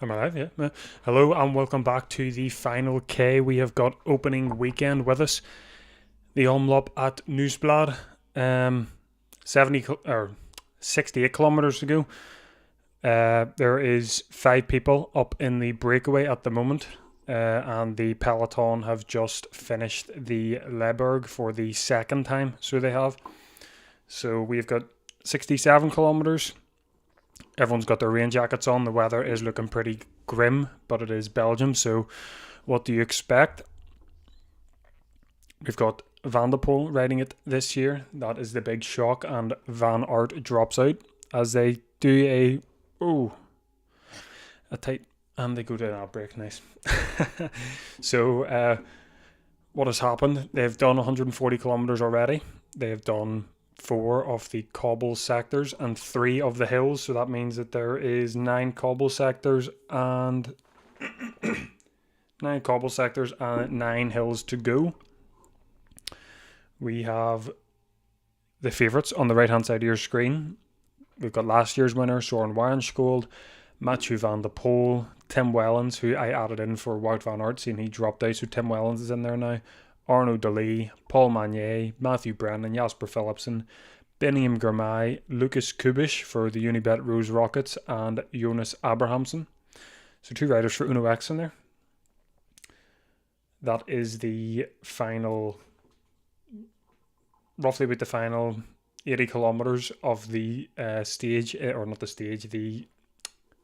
Am I live? Yeah. Hello and welcome back to the final K. We have got opening weekend with us. The Omloop at Nieuwsblad. 68 kilometers to go. There is 5 people up in the breakaway at the moment. And the peloton have just finished the Leberg for the second time. So they have. So we've got 67 kilometers. Everyone's got their rain jackets on. The weather is looking pretty grim, but it is Belgium, so what do you expect? We've got Van der Poel riding it this year. That is the big shock, and Van Aert drops out as they do a tight, and they go to an outbreak. Nice. So what has happened? They've done 140 kilometers already. They have done 4 of the cobble sectors and 3 of the hills, so that means that there is 9 cobble sectors and 9 hills to go. We have the favourites on the right hand side of your screen. We've got last year's winner, Soren Warenschold, Mathieu van der Poel, Tim Wellens, who I added in for Wout van Aert, seeing he dropped out, so Tim Wellens is in there now. Arnaud Delis, Paul Magnier, Matthew Brennan, Jasper Philipsen, Beniam Girmay, Lucas Kubish for the Unibet Rose Rockets, and Jonas Abrahamsen. So 2 riders for Uno X in there. That is the final, roughly about the final 80 kilometers of the stage, or not the stage, the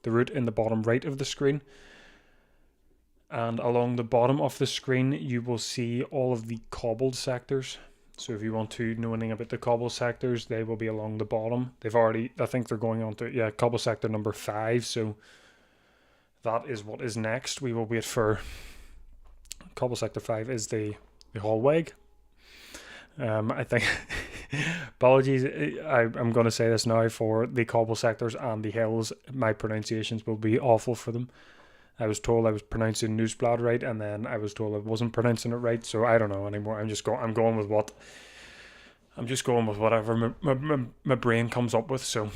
route in the bottom right of the screen. And along the bottom of the screen, you will see all of the cobbled sectors. So if you want to know anything about the cobble sectors, they will be along the bottom. I think they're going on to, cobble sector number 5. So that is what is next. We will wait for cobble sector 5 is the Hallweg. I think, apologies, I'm going to say this now for the cobble sectors and the hills. My pronunciations will be awful for them. I was told I was pronouncing Nieuwsblad right, and then I was told I wasn't pronouncing it right, so I don't know anymore. I'm going with whatever my brain comes up with. So,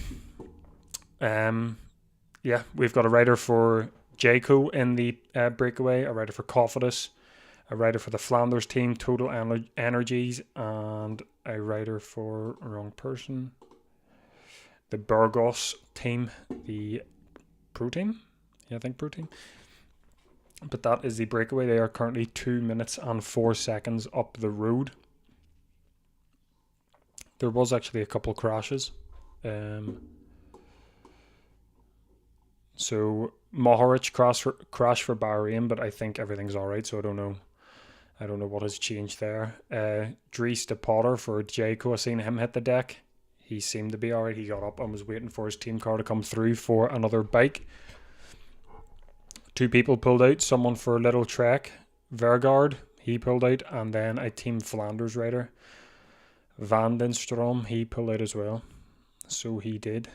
we've got a rider for Jayco in the breakaway, a rider for Cofidis, a rider for the Flanders team, Total Energies, and a rider for the Burgos team, the Pro team. I think Pro team. But that is the breakaway. They are currently 2 minutes and 4 seconds up the road. There was actually a couple crashes. So Mohoric crashed for Bahrain, but I think everything's alright, so I don't know what has changed there. Dries de Potter for Jayco, I seen him hit the deck. He seemed to be alright. He got up and was waiting for his team car to come through for another bike. 2 people pulled out, someone for Little Trek, Vergaard, he pulled out, and then a Team Flanders rider, Van den Stroom, he pulled out as well. So he did.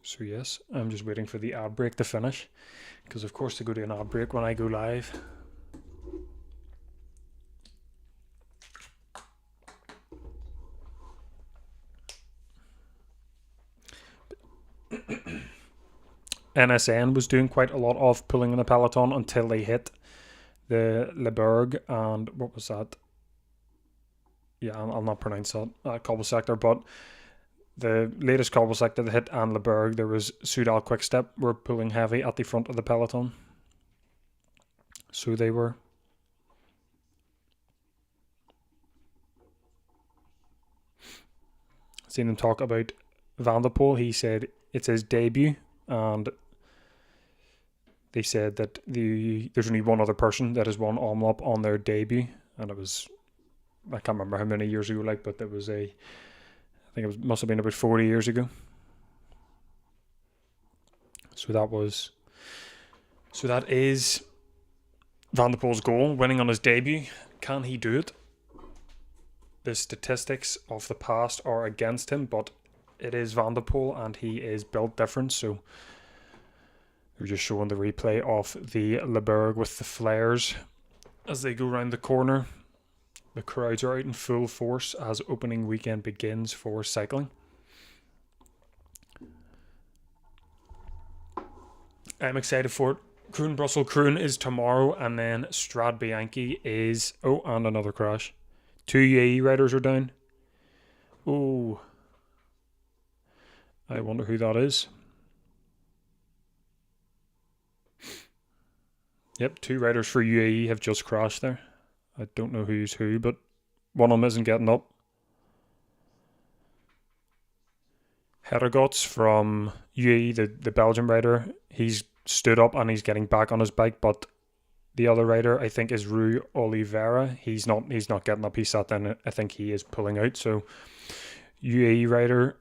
So yes, I'm just waiting for the ad break to finish, because of course they go to an ad break when I go live. NSN was doing quite a lot of pulling in the peloton until they hit the Leberg and what was that? Yeah, I'll not pronounce that cobble sector, but the latest cobble sector that hit and Leberg, there was Soudal Quickstep were pulling heavy at the front of the peloton. So they were. Seen him talk about Van der Poel. He said it's his debut, and they said that there's only one other person that has won Omloop on their debut, and it was, I can't remember how many years ago, but it was I think it must have been about 40 years ago. So that is Van der Poel's goal, winning on his debut. Can he do it? The statistics of the past are against him, but it is Van der Poel and he is built different, so we're just showing the replay of the Leberg with the flares as they go around the corner. The crowds are out in full force as opening weekend begins for cycling. I'm excited for it. Kroon Brussels Kroon is tomorrow, and then Strade Bianchi is... Oh, and another crash. 2 UAE riders are down. Oh. I wonder who that is. Yep, 2 riders for UAE have just crashed there. I don't know who's who, but one of them isn't getting up. Herregots from UAE, the Belgian rider, he's stood up and he's getting back on his bike, but the other rider, I think, is Rui Oliveira. He's not getting up. He sat down. I think he is pulling out. So UAE rider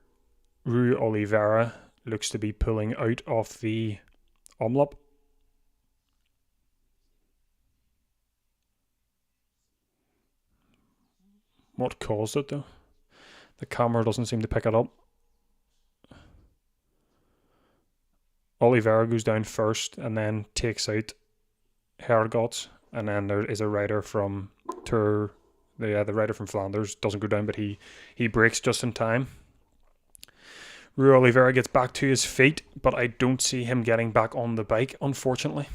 Rui Oliveira looks to be pulling out of the Omloop. What caused it though? The camera doesn't seem to pick it up. Oliveira goes down first and then takes out Herregots, and then there is a rider from Tour. The rider from Flanders doesn't go down, but he breaks just in time. Rui Oliveira gets back to his feet, but I don't see him getting back on the bike, unfortunately.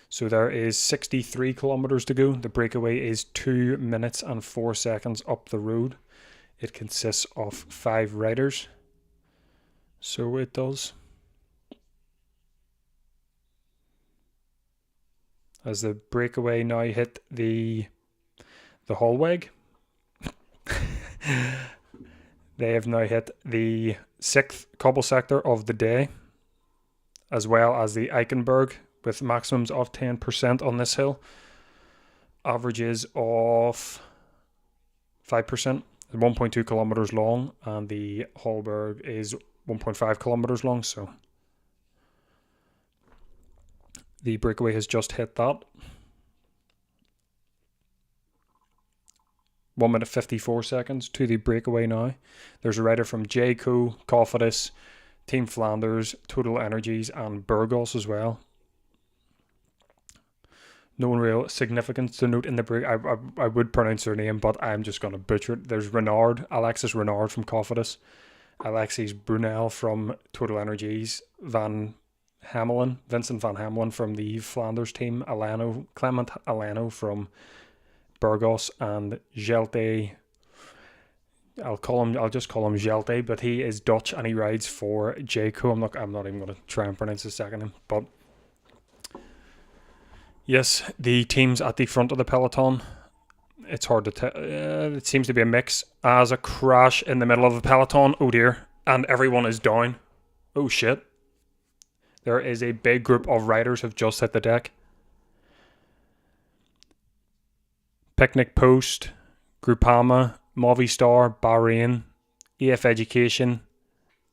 So there is 63 kilometers to go. The breakaway is 2 minutes and 4 seconds up the road. It consists of 5 riders. So it does. As the breakaway now hit the Hallweg. They have now hit the 6th cobble sector of the day, as well as the Eichenberg, with maximums of 10% on this hill. Averages of 5%. 1.2 kilometers long, and the Hallberg is 1.5 kilometers long, so the breakaway has just hit that. 1 minute 54 seconds to the breakaway now. There's a rider from Jayco, Cofidis, Team Flanders, Total Energies, and Burgos as well. No real significance to note in the break. I would pronounce their name, but I'm just going to butcher it. There's Alexis Renard from Cofidis, Alexis Brunel from Total Energies, Vincent Van Hamelen from the Flanders team, Clement Alano from Burgos, and Jelte. I'll just call him Jelte, but he is Dutch and he rides for Jayco. I'm not even going to try and pronounce his second name, but yes, the teams at the front of the peloton, it's hard to tell. It seems to be a mix. As a crash in the middle of the peloton, oh dear, and everyone is down. Oh shit. There is a big group of riders who have just hit the deck. Picnic Post, Groupama, Movistar, Bahrain, EF Education.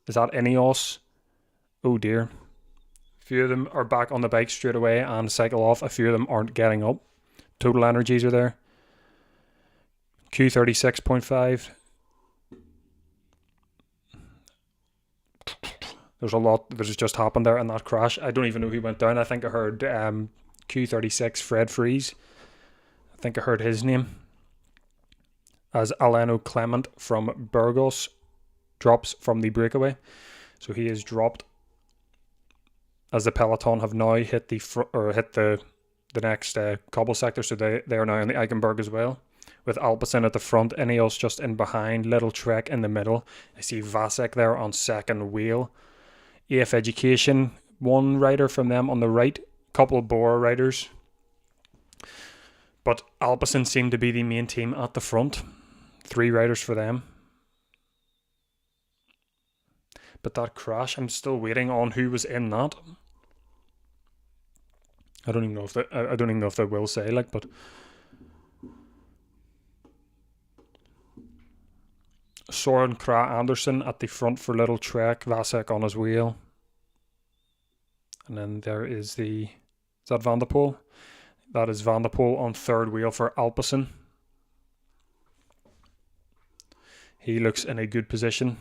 Is that Ineos? Oh dear. A few of them are back on the bike straight away and cycle off. A few of them aren't getting up. Total Energies are there. Q36.5. There's a lot that has just happened there in that crash. I don't even know who went down. I think I heard Q36 Fred Fries. I think I heard his name. As Alano Clement from Burgos drops from the breakaway. So he is dropped, as the peloton have now hit the next cobble sector, so they are now in the Eichenberg as well, with Alpecin at the front, Ineos just in behind, Little Trek in the middle. I see Vasek there on second wheel. EF Education, one rider from them on the right, couple of Bora riders, but Alpecin seem to be the main team at the front. 3 riders for them. But that crash, I'm still waiting on who was in that. I don't even know if they will say, but Soren Kragh Andersen at the front for Little Trek, Vasek on his wheel. And then there is is that Van der Poel? That is Van der Poel on third wheel for Alpecin. He looks in a good position.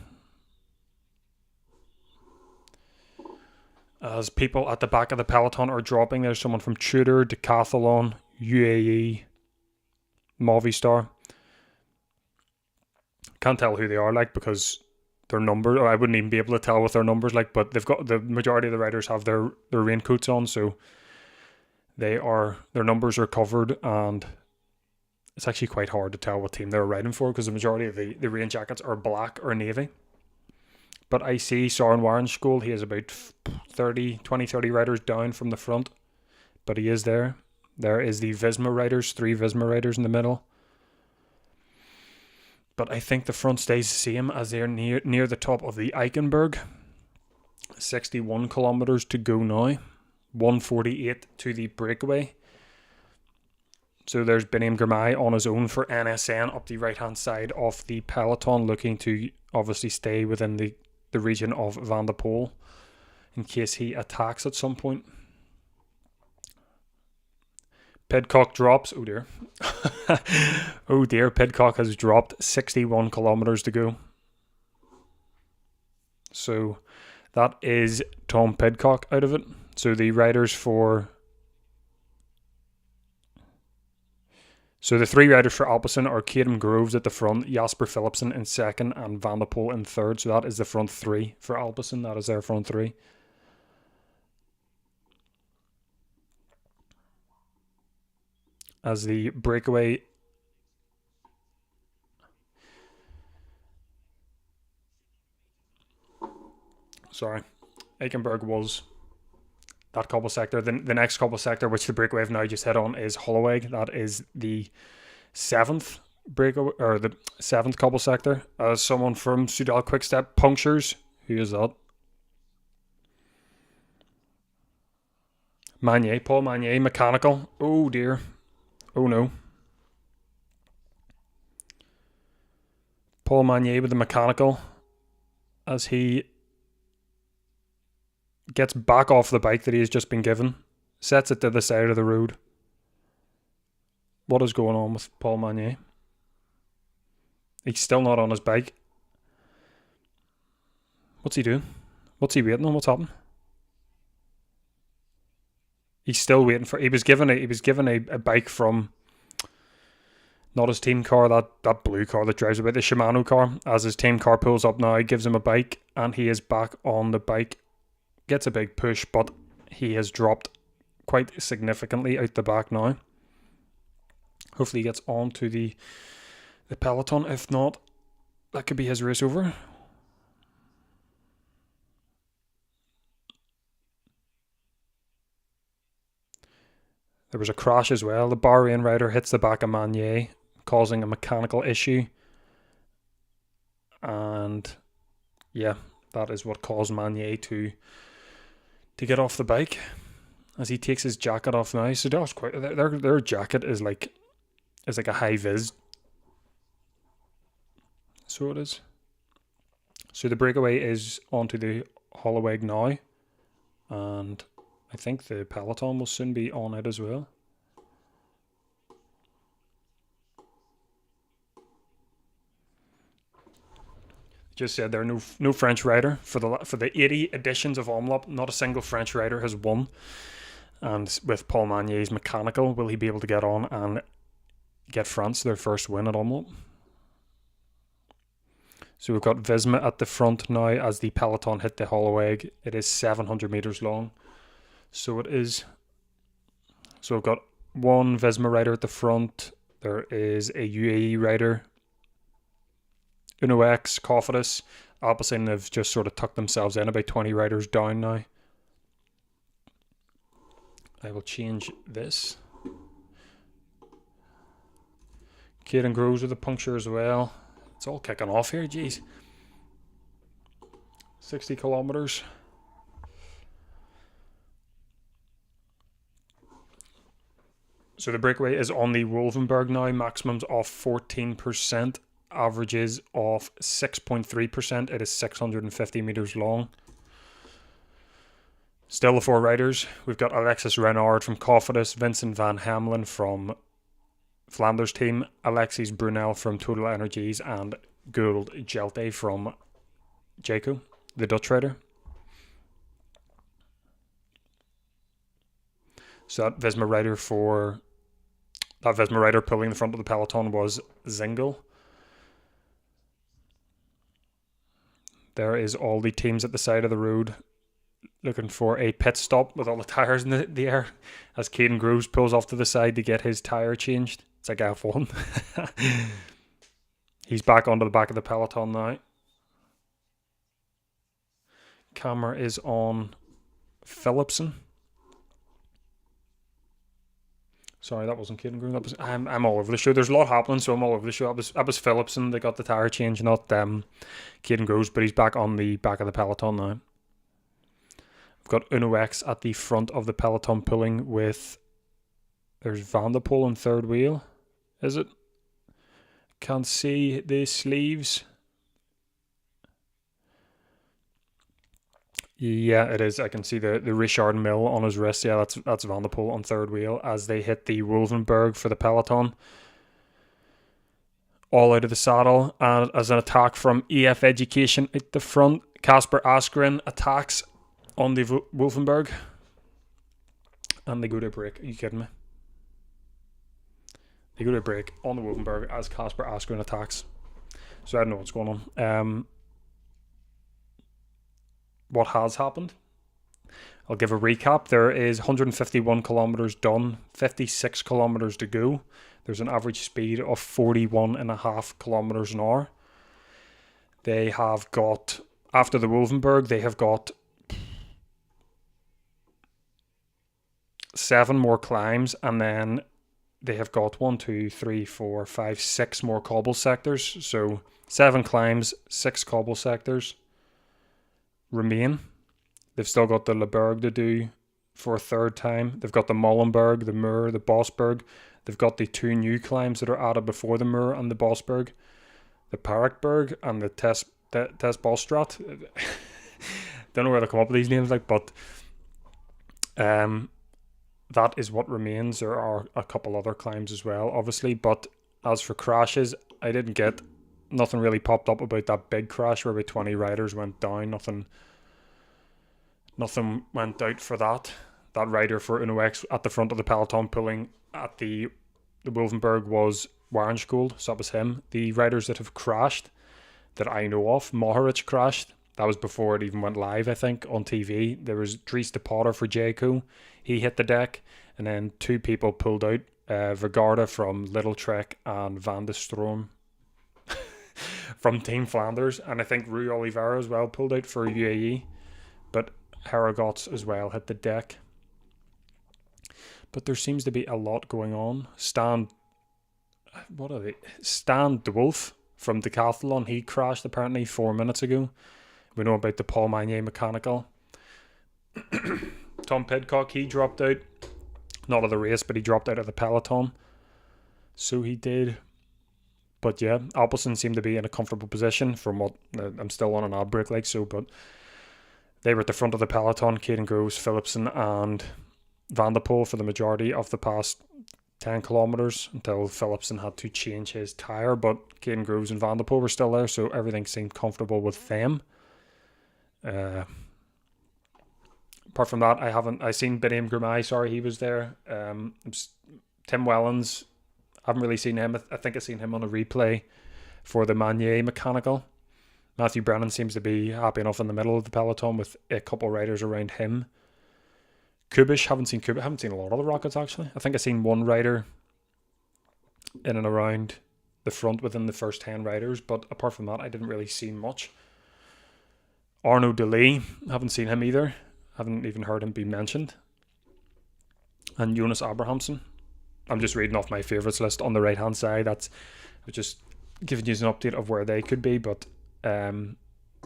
As people at the back of the peloton are dropping, there's someone from Tudor, Decathlon, UAE, Movistar. Can't tell who they are, like, because their number, or I wouldn't even be able to tell with their numbers, like, but they've got, the majority of the riders have their raincoats on, so their numbers are covered, and it's actually quite hard to tell what team they're riding for, because the majority of the rain jackets are black or navy. But I see Soren Warrenskool, he is about 30 riders down from the front, but he is there. There is the Visma riders, 3 Visma riders in the middle. But I think the front stays the same as they're near the top of the Eichenberg. 61 kilometers to go now. 148 to the breakaway. So there's Benem Girmay on his own for NSN up the right-hand side of the peloton, looking to obviously stay within the region of Van der Poel in case he attacks at some point. Pidcock drops. Oh dear. Oh dear, Pidcock has dropped 61 kilometers to go. So that is Tom Pidcock out of it. So the riders for... So the 3 riders for Alpecin are Caden Groves at the front, Jasper Philipsen in second, and Van der Poel in third. So that is the front 3 for Alpecin. That is their front 3. As the breakaway... Sorry. Eichenberg was that cobble sector. The next cobble sector, which the breakaway have now just hit on, is Holloweg. That is the 7th breakaway, or the 7th cobble sector. As someone from Soudal Quickstep punctures. Who is that? Magnier, Paul Magnier, mechanical. Oh dear. Oh no. Paul Magnier with the mechanical as he gets back off the bike that he has just been given, sets it to the side of the road. What is going on with Paul Magnier? He's still not on his bike. What's he doing? What's he waiting on? What's happened? He's still waiting for... He was given a bike from... Not his team car, that blue car that drives about, the Shimano car. As his team car pulls up now, gives him a bike, and he is back on the bike. Gets a big push, but he has dropped quite significantly out the back now. Hopefully he gets on to the peloton. If not, that could be his race over. There was a crash as well. The Bahrain rider hits the back of Magnier, causing a mechanical issue. And yeah, that is what caused Magnier to get off the bike as he takes his jacket off now. So that's quite, their jacket is like a high vis. So it is. So the breakaway is onto the Holloweg now, and I think the peloton will soon be on it as well. Just said there, no French rider for the 80 editions of Omloop. Not a single French rider has won. And with Paul Magnier's mechanical, will he be able to get on and get France their first win at Omloop? So we've got Visma at the front now as the peloton hit the Holloweg. It is 700 meters long. So it is. So we've got one Visma rider at the front. There is a UAE rider. UnoX, Cofidis, Alpecin have just sort of tucked themselves in, about 20 riders down now. I will change this. Caden Groves with a puncture as well. It's all kicking off here, geez. 60 kilometers. So the breakaway is on the Wolvenberg now, maximums of 14%. Averages of 6.3%. It is 650 meters long. Still the 4 riders. We've got Alexis Renard from Cofidis, Vincent van Hamelen from Flanders team, Alexis Brunel from Total Energies, and Gould Jelte from Jayco, the Dutch rider. So that Visma rider pulling the front of the peloton was Zingle. There is all the teams at the side of the road looking for a pit stop with all the tyres in the air as Caden Groves pulls off to the side to get his tyre changed. It's like F1. He's back onto the back of the peloton now. Camera is on Phillipson. Sorry, that wasn't Caden Groves. I'm all over the show. There's a lot happening, so I'm all over the show. That was Phillipson. They got the tyre change, not Caden Groves, but he's back on the back of the peloton now. We've got Uno X at the front of the peloton pulling with... There's Van der Poel on third wheel. Is it? Can't see the sleeves. Yeah, it is. I can see the Richard Mill on his wrist. Yeah, that's Van der Poel on third wheel as they hit the Wolvenberg for the peloton. All out of the saddle, and as an attack from EF Education at the front, Casper Askren attacks on the Wolvenberg, and they go to break. Are you kidding me? They go to break on the Wolvenberg as Casper Askren attacks. So I don't know what's going on. What has happened? I'll give a recap. There is 151 kilometers done, 56 kilometers to go. There's an average speed of 41.5 kilometers an hour. They have got, after the Wolvenberg, they have got 7 more climbs, and then they have got 6 more cobble sectors. So 7 climbs, 6 cobble sectors remain. They've still got the Leberg to do for a third time. They've got the Molenberg, the Mur, the Bosberg. They've got the 2 new climbs that are added before the Mur and the Bosberg, the Parakberg and the Tesbostrat. Don't know where they come up with these names, but that is what remains. There are a couple other climbs as well, obviously, but as for crashes, I didn't get... Nothing really popped up about that big crash where about 20 riders went down. Nothing went out for that. That rider for Uno X at the front of the peloton pulling at the Wolvenberg was Warrenskold, so that was him. The riders that have crashed that I know of, Mohoric crashed. That was before it even went live, I think, on TV. There was Dries de Potter for Jayco. He hit the deck, and then 2 people pulled out. Vergarda from Little Trek and Van de Stroom from Team Flanders, and I think Rui Oliveira as well pulled out for UAE, but Harragots as well hit the deck. But there seems to be a lot going on. Stan de Wolf from Decathlon, he crashed apparently 4 minutes ago. We know about the Paul Magnier mechanical. Tom Pidcock, he dropped out, not of the race, but he dropped out of the peloton. So he did. But yeah, Alpelson seemed to be in a comfortable position from what... I'm still on an ad break, but they were at the front of the peloton, Caden Groves, Phillipson and Van der Poel for the majority of the past 10 kilometres until Phillipson had to change his tyre, but Caden Groves and Van der Poel were still there, so everything seemed comfortable with them. Apart from that, I seen Benem Grimay, he was there. Tim Wellens, I haven't really seen him. I think I've seen him on a replay for the Magnier mechanical. Matthew Brennan seems to be happy enough in the middle of the peloton with a couple of riders around him. Kubish, haven't seen a lot of the Rockets actually. I think I've seen one rider in and around the front within the first 10 riders, but apart from that, I didn't really see much. Arnaud Delis, haven't seen him either. Haven't even heard him be mentioned. And Jonas Abrahamsen. I'm just reading off my favourites list on the right hand side. That's just giving you an update of where they could be. But Soren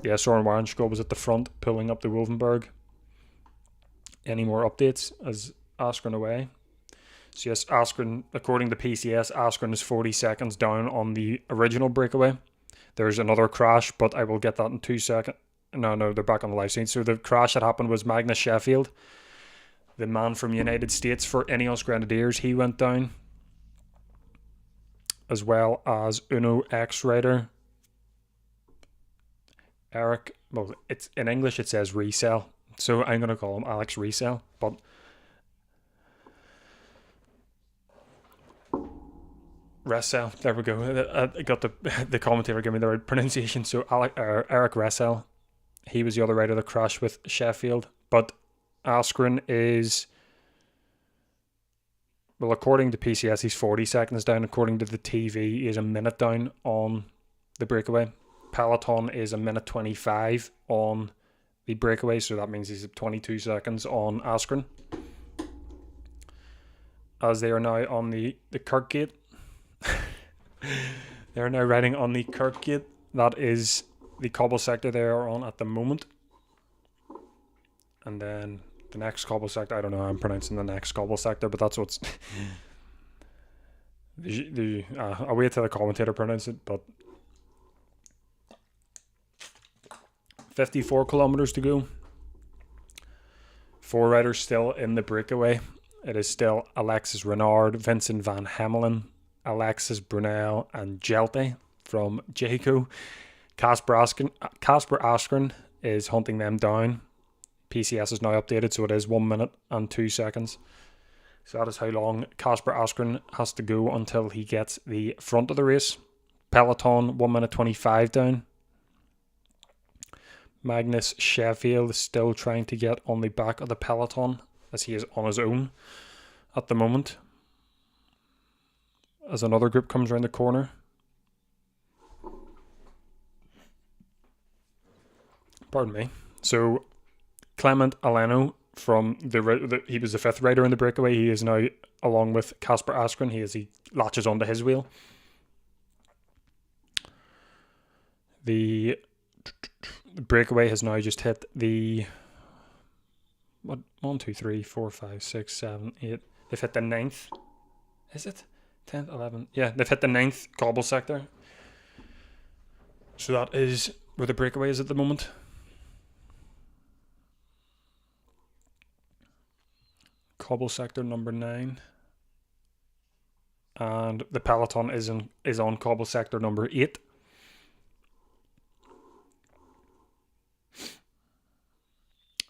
Warrenskold was at the front pulling up the Wolvenberg. Any more updates as Askren away? So yes, Askren, according to PCS, Askren is 40 seconds down on the original breakaway. There's another crash, but I will get that in 2 seconds. No, they're back on the live scene. So the crash that happened was Magnus Sheffield, the man from United States for Ineos Grenadiers. He went down, as well as Uno X rider Eric. Well, it's in English it says Resell, so I'm going to call him Alex Resell. But Ressel. There we go. I got the commentator give me the right pronunciation. So Eric Ressel, he was the other rider that crashed with Sheffield. But Askren is, well, according to PCS, he's 40 seconds down. According to the TV, he is a minute down on the breakaway. Peloton is a minute 25 on the breakaway, so that means he's at 22 seconds on Askren. As they are now on the Kirkgate. They are now riding on the Kirkgate. That is the cobble sector they are on at the moment. And then the next cobble sector, I don't know how I'm pronouncing the next cobble sector, but that's what's... I'll wait till the commentator pronounce it, but 54 kilometers to go. 4 riders still in the breakaway. It is still Alexis Renard, Vincent Van Hemelen, Alexis Brunel, and Jelte from Jayco. Casper Askren is hunting them down. PCS is now updated, so it is 1 minute and 2 seconds. So that is how long Casper Askren has to go until he gets the front of the race. Peloton, 1 minute 25 down. Magnus Sheffield is still trying to get on the back of the peloton as he is on his own at the moment. As another group comes around the corner. Pardon me. So Clement Aleno from he was the 5th rider in the breakaway. He is now along with Casper Askren. He latches onto his wheel. The breakaway has now just hit the 1, 2, 3, 4, 5, 6, 7, 8. They've hit the 9th. Is it 10th, 11th? Yeah, they've hit the 9th cobble sector. So that is where the breakaway is at the moment. Cobble sector number 9. And the peloton is on cobble sector number 8.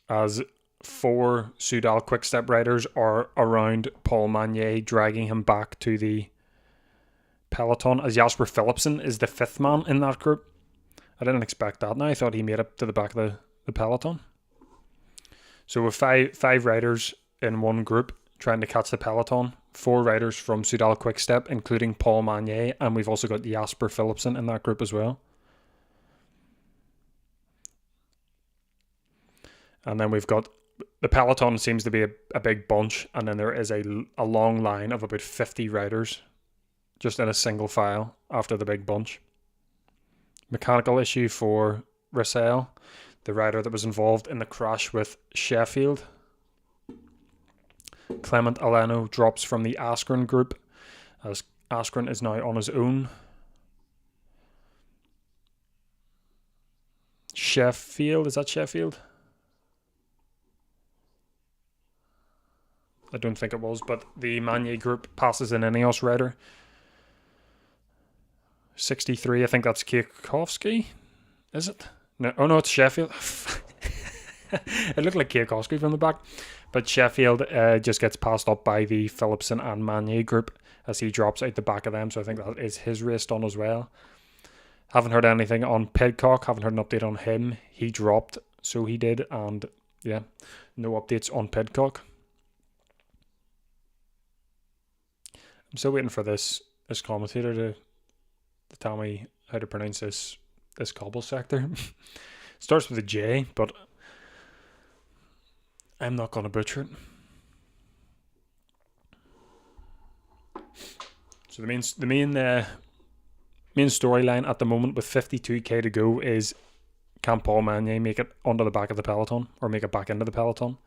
As 4 Soudal Quick-Step riders are around Paul Magnier, dragging him back to the peloton, as Jasper Philipsen is the 5th man in that group. I didn't expect that. Now I thought he made it to the back of the peloton. So with five riders in one group trying to catch the peloton, 4 riders from Soudal Quick-Step, including Paul Magnier, and we've also got Jasper Philipsen in that group as well. And then we've got the peloton seems to be a big bunch, and then there is a long line of about 50 riders just in a single file after the big bunch. Mechanical issue for Ressel, the rider that was involved in the crash with Sheffield. Clement Aleno drops from the Askren group as Askren is now on his own. Sheffield, is that Sheffield? I don't think it was, but the Magnier group passes an Ineos rider. 63, I think that's Kwiatkowski. Is it? No, oh no, it's Sheffield. It looked like Kwiatkowski from the back. But Sheffield just gets passed up by the Philipsen and Magnier group as he drops out the back of them. So I think that is his race done as well. Haven't heard anything on Pidcock. Haven't heard an update on him. He dropped, so he did. And yeah, no updates on Pidcock. I'm still waiting for this commentator to tell me how to pronounce this cobble sector. Starts with a J, but I'm not going to butcher it. So the main storyline at the moment with 52k to go is, can Paul Magnier make it onto the back of the peloton or make it back into the peloton?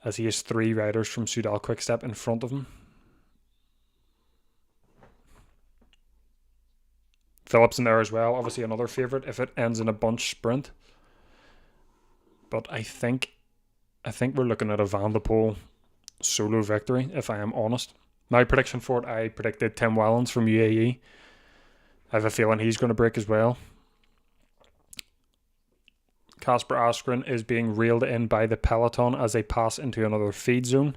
As he has 3 riders from Soudal Quick-Step in front of him. Philipsen there as well, obviously another favourite if it ends in a bunch sprint. But I think we're looking at a Van de Poel solo victory, if I am honest. My prediction for it, I predicted Tim Wellens from UAE. I have a feeling he's going to break as well. Casper Askren is being reeled in by the peloton as they pass into another feed zone.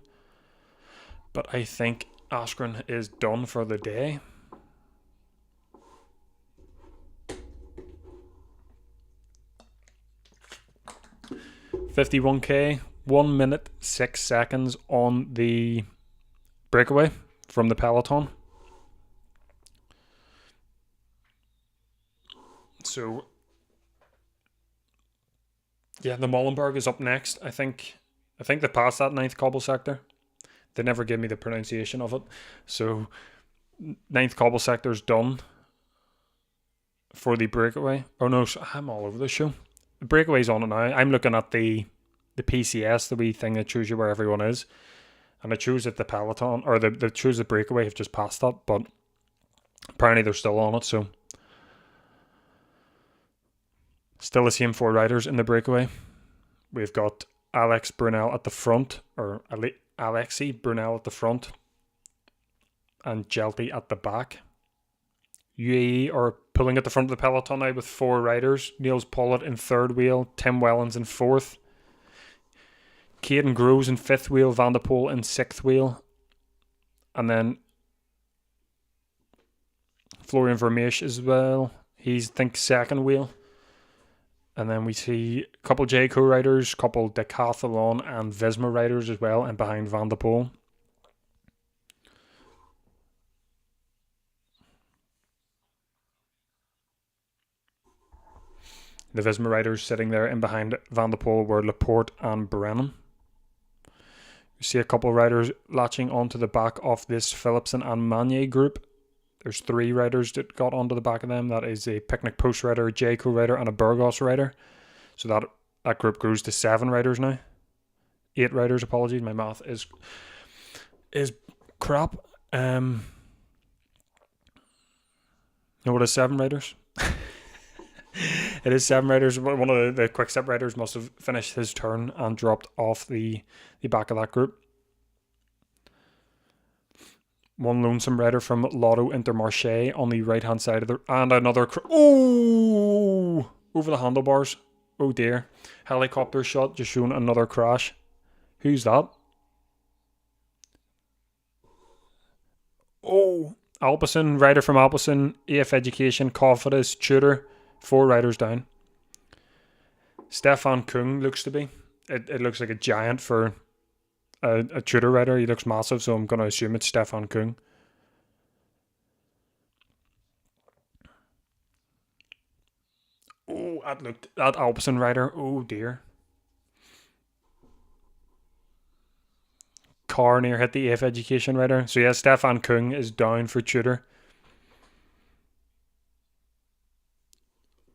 But I think Askren is done for the day. $51K, 1 minute 6 seconds on the breakaway from the peloton. So yeah, the Molenberg is up next. I think they passed that 9th cobble sector. They never gave me the pronunciation of it. So 9th cobble sector is done for the breakaway. Oh no, I'm all over the show. The breakaway's on it now. I'm looking at the PCS, the wee thing that shows you where everyone is. And it shows that the peloton, or the shows the breakaway have just passed that, but apparently they're still on it, so still the same 4 riders in the breakaway. We've got Alex Brunel at the front, or Alexi Brunel at the front, and Jelty at the back. UAE are pulling at the front of the peloton now with 4 riders. Niels Pollitt in 3rd wheel, Tim Wellens in 4th, Caden Groves in 5th wheel, Van der Poel in 6th wheel, and then Florian Vermeersch as well. He's, I think, 2nd wheel. And then we see a couple Jayco riders, a couple Decathlon and Visma riders as well, and behind Van der Poel. The Visma riders sitting there in behind Van der Poel were Laporte and Brennan. We see a couple riders latching onto the back of this Philipsen and Magne group. There's 3 riders that got onto the back of them. That is a Picnic Post rider, a Jayco rider, and a Burgos rider. So that group grows to 7 riders now. 8 riders, apologies. My math is crap. No, what is 7 riders? It is 7 riders. One of the quick step riders must have finished his turn and dropped off the back of that group. One lonesome rider from Lotto Intermarché on the right hand side of and another over the handlebars. Oh dear. Helicopter shot just showing another crash. Who's that? Oh, Alpecin, rider from Alpecin, AF Education, Cofidis, Tudor, 4 riders down. Stefan Kung looks to be. It looks like a giant for a Tudor rider. He looks massive, so I'm going to assume it's Stefan Kung. Oh, that Alpecin rider. Oh dear. Car near hit the AF Education rider. So yeah, Stefan Kung is down for Tudor.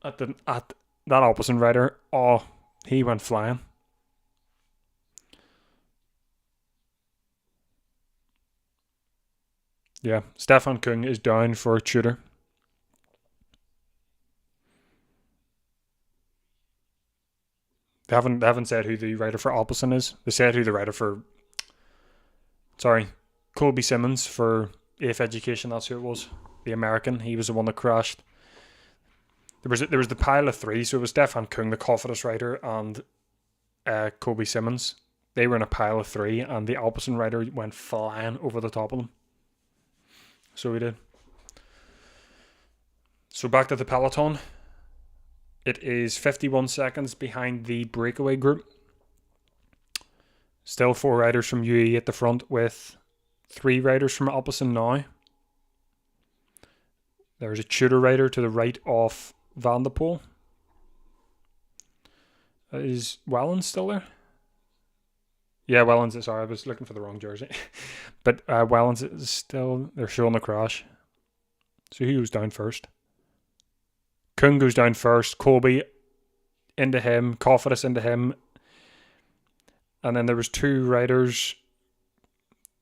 At that Alpecin rider, oh, he went flying. Yeah, Stefan Kung is down for Tudor. They haven't said who the rider for Alpecin is. They said who the rider for Colby Simmons for AF Education, that's who it was. The American. He was the one that crashed. There was the pile of 3, so it was Stefan Kung, the Cofidis rider, and Colby Simmons. They were in a pile of 3, and the Alpecin rider went flying over the top of them. So he did. So back to the peloton. It is 51 seconds behind the breakaway group. Still 4 riders from UAE at the front with 3 riders from Alpecin now. There's a Tudor rider to the right of Van der Poel. Is Wellens still there? Yeah, Wellens. Sorry, I was looking for the wrong jersey. But Wellens is still... They're showing the crash. So who goes down first? Kung goes down first. Colby into him. Cofidis into him. And then there was 2 riders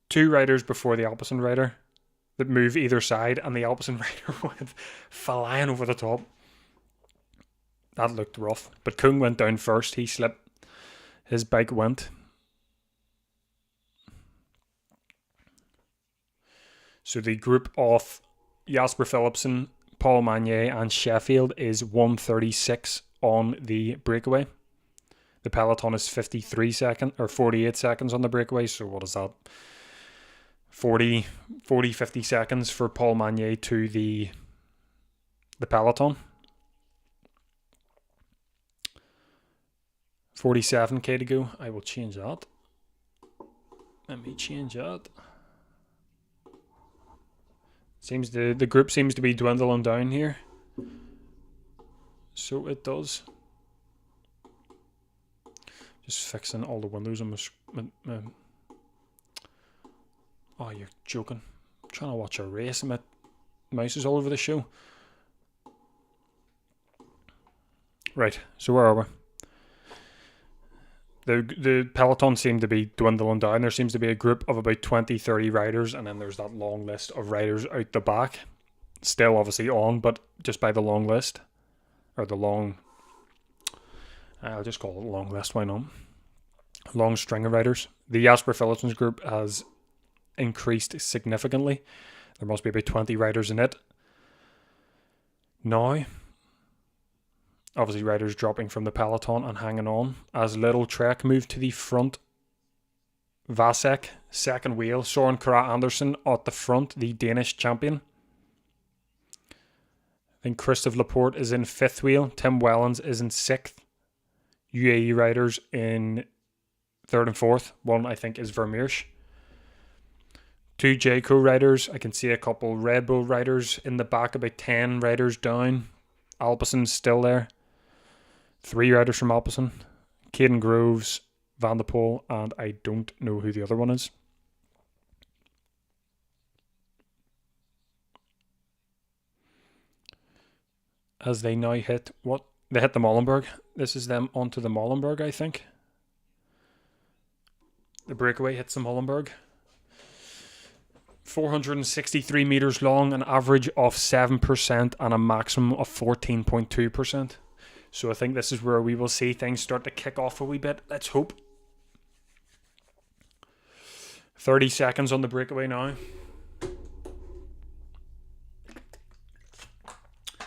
before the Alpecin rider that move either side, and the Alpecin rider went flying over the top. That looked rough. But Kung went down first. He slipped. His bike went. So the group of Jasper Philipsen, Paul Magne and Sheffield is 1:36 on the breakaway. The peloton is 48 seconds on the breakaway. So what is that? 40, 50 seconds for Paul Magnier to the peloton. 47k to go. I will change that. Let me change that. Seems the group seems to be dwindling down here. So it does. Just fixing all the windows on my oh, you're joking. I'm trying to watch a race and my mouse is all over the show. Right, so where are we? The peloton seem to be dwindling down. There seems to be a group of about 20, 30 riders, and then there's that long list of riders out the back. Still obviously on, but just by the long list. Or the long... I'll just call it a long list, why not? Long string of riders. The Jasper Philipsen's group has increased significantly. There must be about 20 riders in it. Now... Obviously, riders dropping from the peloton and hanging on. As Little Trek moved to the front. Vasek, second wheel. Soren Kragh Andersen at the front, the Danish champion. I think Christophe Laporte is in fifth wheel. Tim Wellens is in sixth. UAE riders in third and fourth. One, I think, is Vermeersch. Two Jayco riders. I can see a couple Red Bull riders in the back, about 10 riders down. Alpecin's still there. 3 riders from Alpecin. Caden Groves, Van der Poel, and I don't know who the other one is. As they now hit what? They hit the Molenberg. This is them onto the Molenberg, I think. The breakaway hits the Molenberg. 463 metres long, an average of 7% and a maximum of 14.2%. So I think this is where we will see things start to kick off a wee bit. Let's hope. 30 seconds on the breakaway now.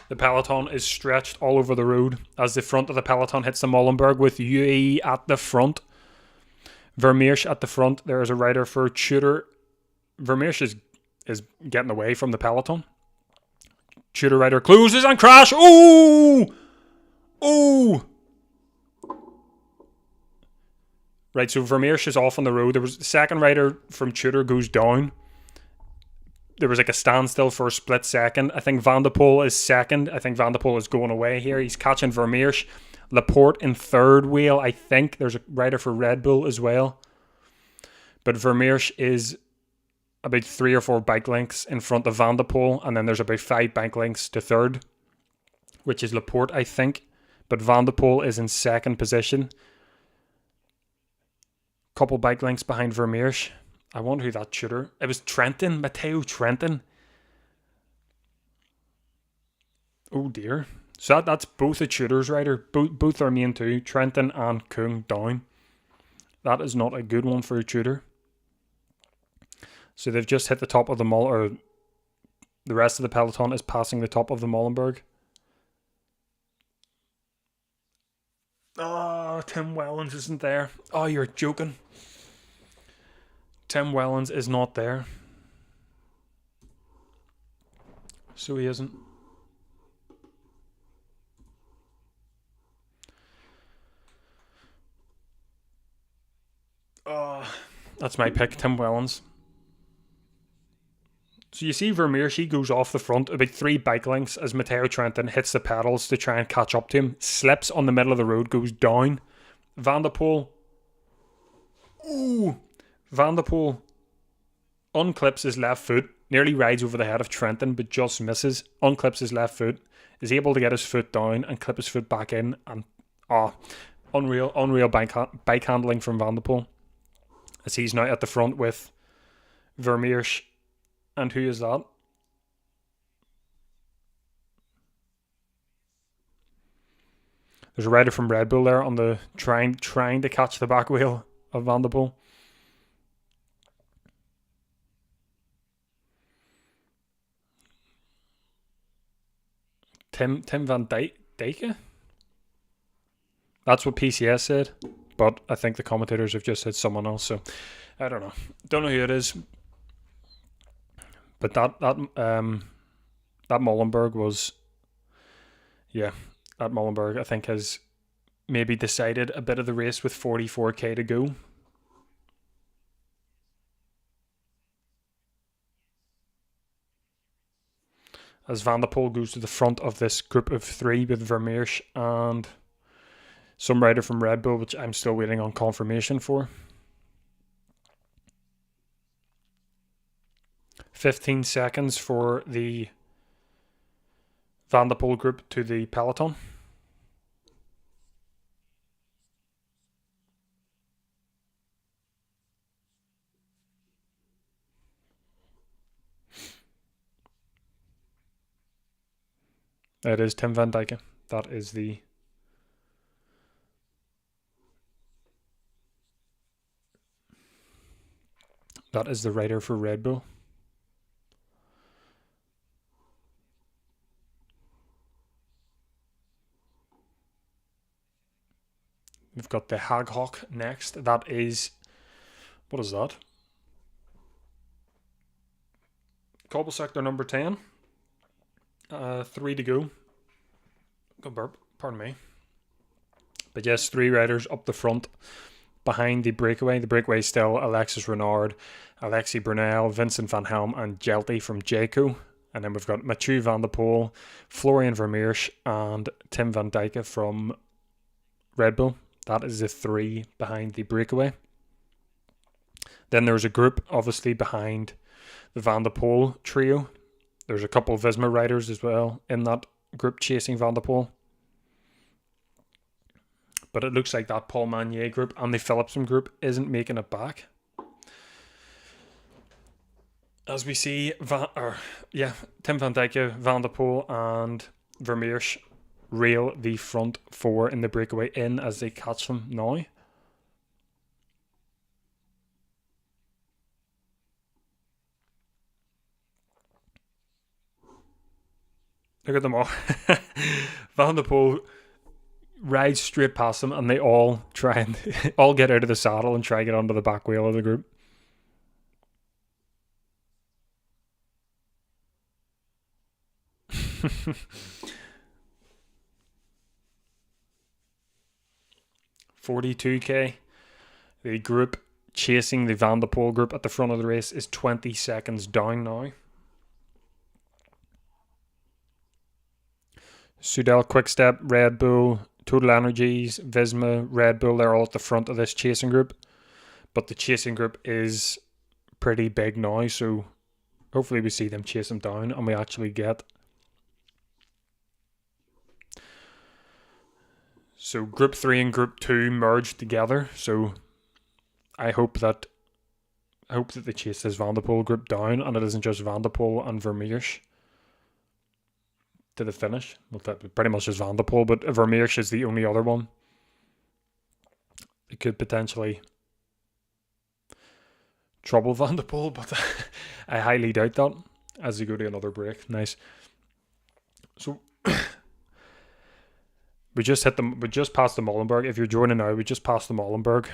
The peloton is stretched all over the road as the front of the peloton hits the Molenberg with UAE at the front. Vermeersch at the front. There is a rider for Tudor. Vermeersch is getting away from the peloton. Tudor rider closes and crash. Ooh! Ooh! Right, so Vermeersch is off on the road. There was the second rider from Tudor goes down. There was like a standstill for a split second. I think Van der Poel is second. I think Van der Poel is going away here. He's catching Vermeersch. Laporte in third wheel. I think there's a rider for Red Bull as well. But Vermeersch is about 3 or 4 bike lengths in front of Van der Poel. And then there's about 5 bike lengths to third, which is Laporte, I think. But Van der Poel is in second position. Couple bike lengths behind Vermeersch. I wonder who that shooter. It was Trentin, Matteo Trentin. Oh dear. So that's both a Tudor's rider. Both are main two. Trentin and Kung down. That is not a good one for a Tudor. So they've just hit the top of the or the rest of the peloton is passing the top of the Molenberg. Oh, Tim Wellens isn't there. Oh, you're joking. Tim Wellens is not there. So he isn't. Oh, that's my pick, Tim Wellens. So you see Vermeersch, he goes off the front about 3 bike lengths as Matteo Trentin hits the pedals to try and catch up to him. Slips on the middle of the road, goes down. Van der Poel. Ooh. Van der Poel unclips his left foot. Nearly rides over the head of Trentin, but just misses. Unclips his left foot. Is able to get his foot down and clip his foot back in. And unreal bike handling from Van der Poel. As he's now at the front with Vermeersch. And who is that? There's a rider from Red Bull there on the trying to catch the back wheel of Van der Poel. Tim van Dijken? That's what PCS said, but I think the commentators have just said someone else, so I don't know. Don't know who it is. But that Molenberg was, that Molenberg I think has maybe decided a bit of the race with 44k to go. As Van der Poel goes to the front of this group of 3 with Vermeersch and some rider from Red Bull, which I'm still waiting on confirmation for. 15 seconds for the Van der Poel group to the peloton. It is Tim van Dijk. That is the rider for Red Bull. We've got the Haghawk next. That is, what is that? Cobble sector number 10. 3 to go. Good burp, pardon me. But yes, 3 riders up the front behind the breakaway. The breakaway is still Alexis Renard, Alexis Brunel, Vincent van Helm and Jelty from Jayco. And then we've got Mathieu van der Poel, Florian Vermeersch and Tim van Dijk from Red Bull. That is the 3 behind the breakaway. Then there's a group obviously behind the Van der Poel trio. There's a couple of Visma riders as well in that group chasing Van der Poel. But it looks like that Paul Magnier group and the Philipsen group isn't making it back. As we see, Tim van Dijk, Van der Poel and Vermeersch rail the front 4 in the breakaway in as they catch them now. Look at them all. Van der Poel rides straight past them and they all try and all get out of the saddle and try and get onto the back wheel of the group. $42k. The group chasing the Van der Poel group at the front of the race is 20 seconds down now. Soudal, Quickstep, Red Bull, Total Energies, Visma, Red Bull, they're all at the front of this chasing group. But the chasing group is pretty big now, so hopefully we see them chase them down and we actually get. So Group 3 and Group 2 merged together, so I hope that they chase this Van der Poel group down and it isn't just Van der Poel and Vermeersch to the finish. Well, pretty much just Van der Poel, but Vermeersch is the only other one. It could potentially trouble Van der Poel, but I highly doubt that as we go to another break. Nice. So we just passed the Molenberg. If you're joining now, we just passed the Molenberg.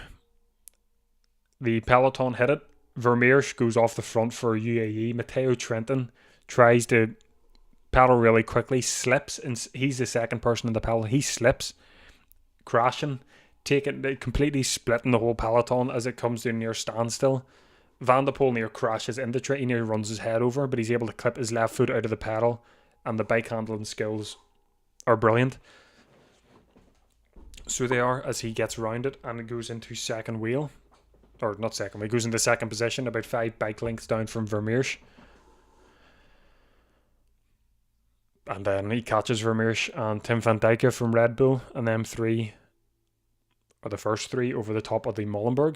The peloton hit it. Vermeersch goes off the front for UAE. Matteo Trentin tries to pedal really quickly, slips, and he's the second person in the peloton. He slips, crashing, completely splitting the whole peloton as it comes to a near standstill. Van der Poel near crashes into Trentin. He near runs his head over, but he's able to clip his left foot out of the pedal, and the bike handling skills are brilliant. So they are, as he gets around it and it goes into second wheel. Or not second wheel, it goes into second position, about 5 bike lengths down from Vermeersch. And then he catches Vermeersch and Tim van Dijk from Red Bull, and them 3 are the first 3 over the top of the Molenberg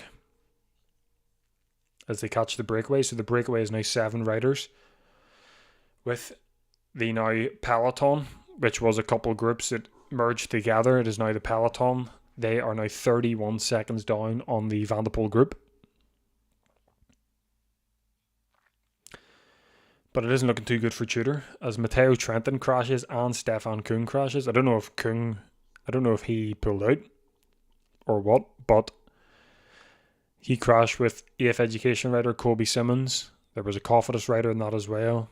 as they catch the breakaway. So the breakaway is now 7 riders, with the now peloton, which was a couple groups that merged together. It is now the peloton. They are now 31 seconds down on the Van der Poel group. But it isn't looking too good for Tudor, as Matteo Trentin crashes and Stefan Kuhn crashes. I don't know if he pulled out or what, but he crashed with EF Education rider Colby Simmons. There was a Cofidis rider in that as well,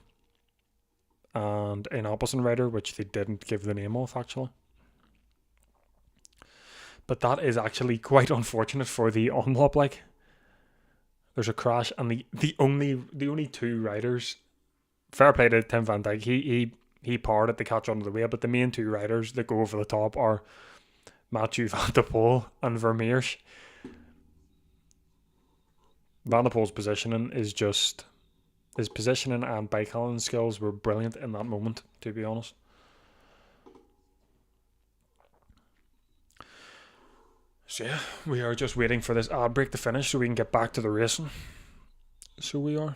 and an Opposite rider, which they didn't give the name of actually. But that is actually quite unfortunate for the Omloop. Like, there's a crash, and the only two riders. Fair play to Tim van Dijk. He powered it to catch onto the wheel, but the main two riders that go over the top are Mathieu van der Poel and Vermeers. Van der Poel's positioning is just... His positioning and bike handling skills were brilliant in that moment, to be honest. So yeah, we are just waiting for this ad break to finish so we can get back to the racing. So we are.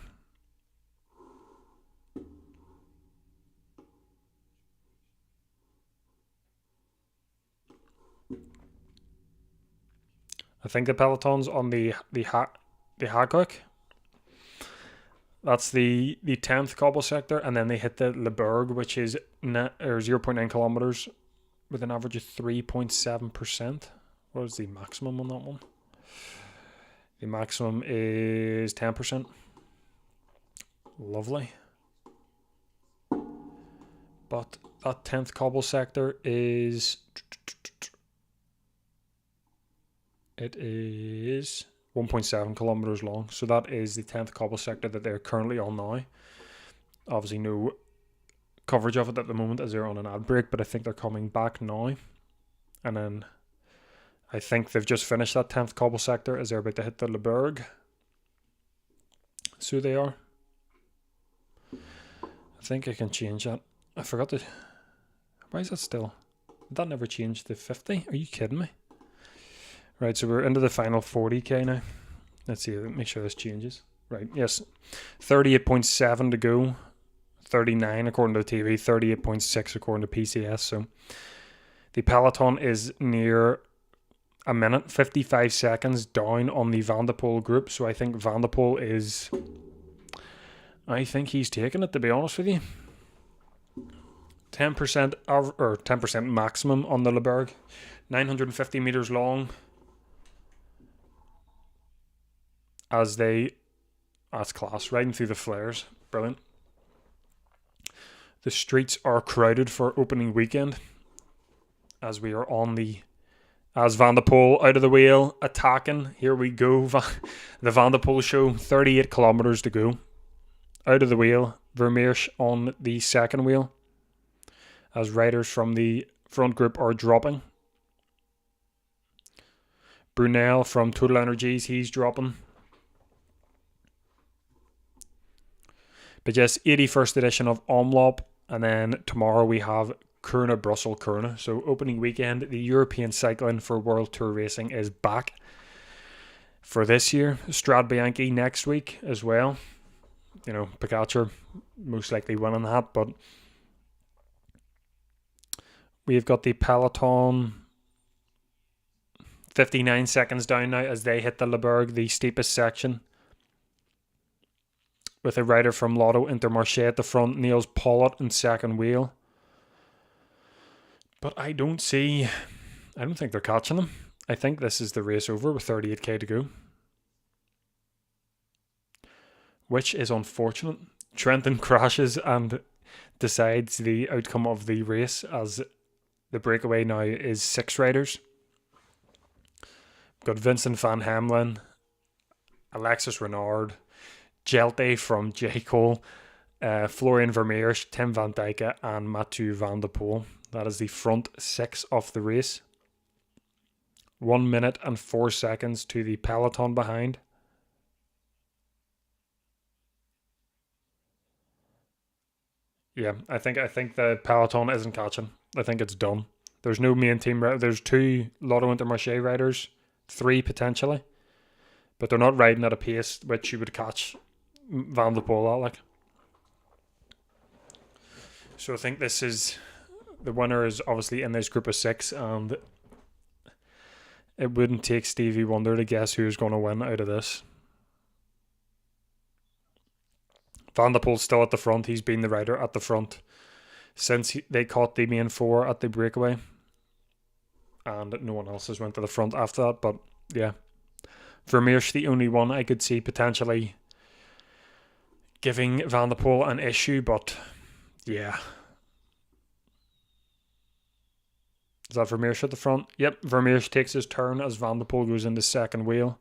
I think the peloton's on the Haakhoek. That's the 10th cobble sector, and then they hit the Le Berg, which is 0.9 kilometers with an average of 3.7%. What is the maximum on that one? The maximum is 10%. Lovely. But that 10th cobble sector is... It is 1.7 kilometers long. So that is the 10th cobble sector that they're currently on now. Obviously no coverage of it at the moment as they're on an ad break, but I think they're coming back now. And then I think they've just finished that 10th cobble sector as they're about to hit the Le Berg. So they are. I think I can change that. I forgot to... Why is that still... That never changed to 50? Are you kidding me? Right, so we're into the final 40k now. Let's see, make sure this changes. Right, yes. 38.7 to go. 39 according to the TV. 38.6 according to PCS. So the peloton is near a minute, 55 seconds down on the Van der Poel group. So I think Van der Poel is... I think he's taking it, to be honest with you. 10% or 10% maximum on the Le Berg. 950 meters long. That's class, riding through the flares, brilliant. The streets are crowded for opening weekend, as we are on as Van der Poel out of the wheel, attacking. Here we go, the Van der Poel show, 38 kilometers to go. Out of the wheel, Vermeers on the second wheel, as riders from the front group are dropping. Brunel from Total Energies, he's dropping. But yes, 81st edition of Omloop, and then tomorrow we have Kuurne, Brussels, Kuurne. So opening weekend, the European Cycling for World Tour Racing is back for this year. Strade Bianche next week as well. You know, Pogačar most likely winning that, but we've got the peloton 59 seconds down now as they hit the Le Berg, the steepest section, with a rider from Lotto Intermarché at the front, Niels Pollitt in second wheel. But I don't think they're catching them. I think this is the race over with 38k to go, which is unfortunate. Trenton crashes and decides the outcome of the race, as the breakaway now is 6 riders. We've got Vincent van Hemelen, Alexis Renard, Jelte from J. Cole, Florian Vermeers, Tim van Dijk, and Mathieu van der Poel. That is the front 6 of the race. 1 minute and 4 seconds to the peloton behind. Yeah, I think the peloton isn't catching. I think it's done. There's no main team. There's 2 Lotto Intermarché riders, 3 potentially, but they're not riding at a pace which you would catch Van der Poel at, like. So I think the winner is obviously in this group of 6, and it wouldn't take Stevie Wonder to guess who's going to win out of this. Van der Poel's still at the front. He's been the rider at the front since they caught the main 4 at the breakaway, and no one else has went to the front after that. But yeah, Vermeers the only one I could see potentially giving Van der Poel an issue, but yeah. Is that Vermeersch at the front? Yep, Vermeersch takes his turn as Van der Poel goes into second wheel.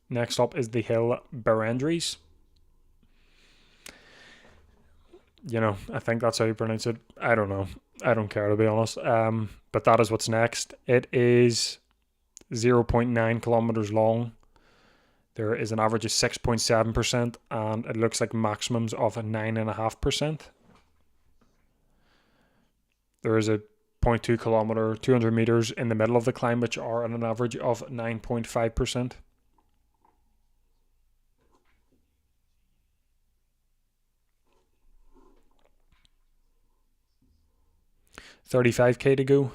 Next up is the hill Berendries. You know, I think that's how you pronounce it. I don't know. I don't care, to be honest. But that is what's next. It is 0.9 kilometers long. There is an average of 6.7%, and it looks like maximums of 9.5%. There is a 0.2 kilometer, 200 meters in the middle of the climb, which are at an average of 9.5%. 35k to go.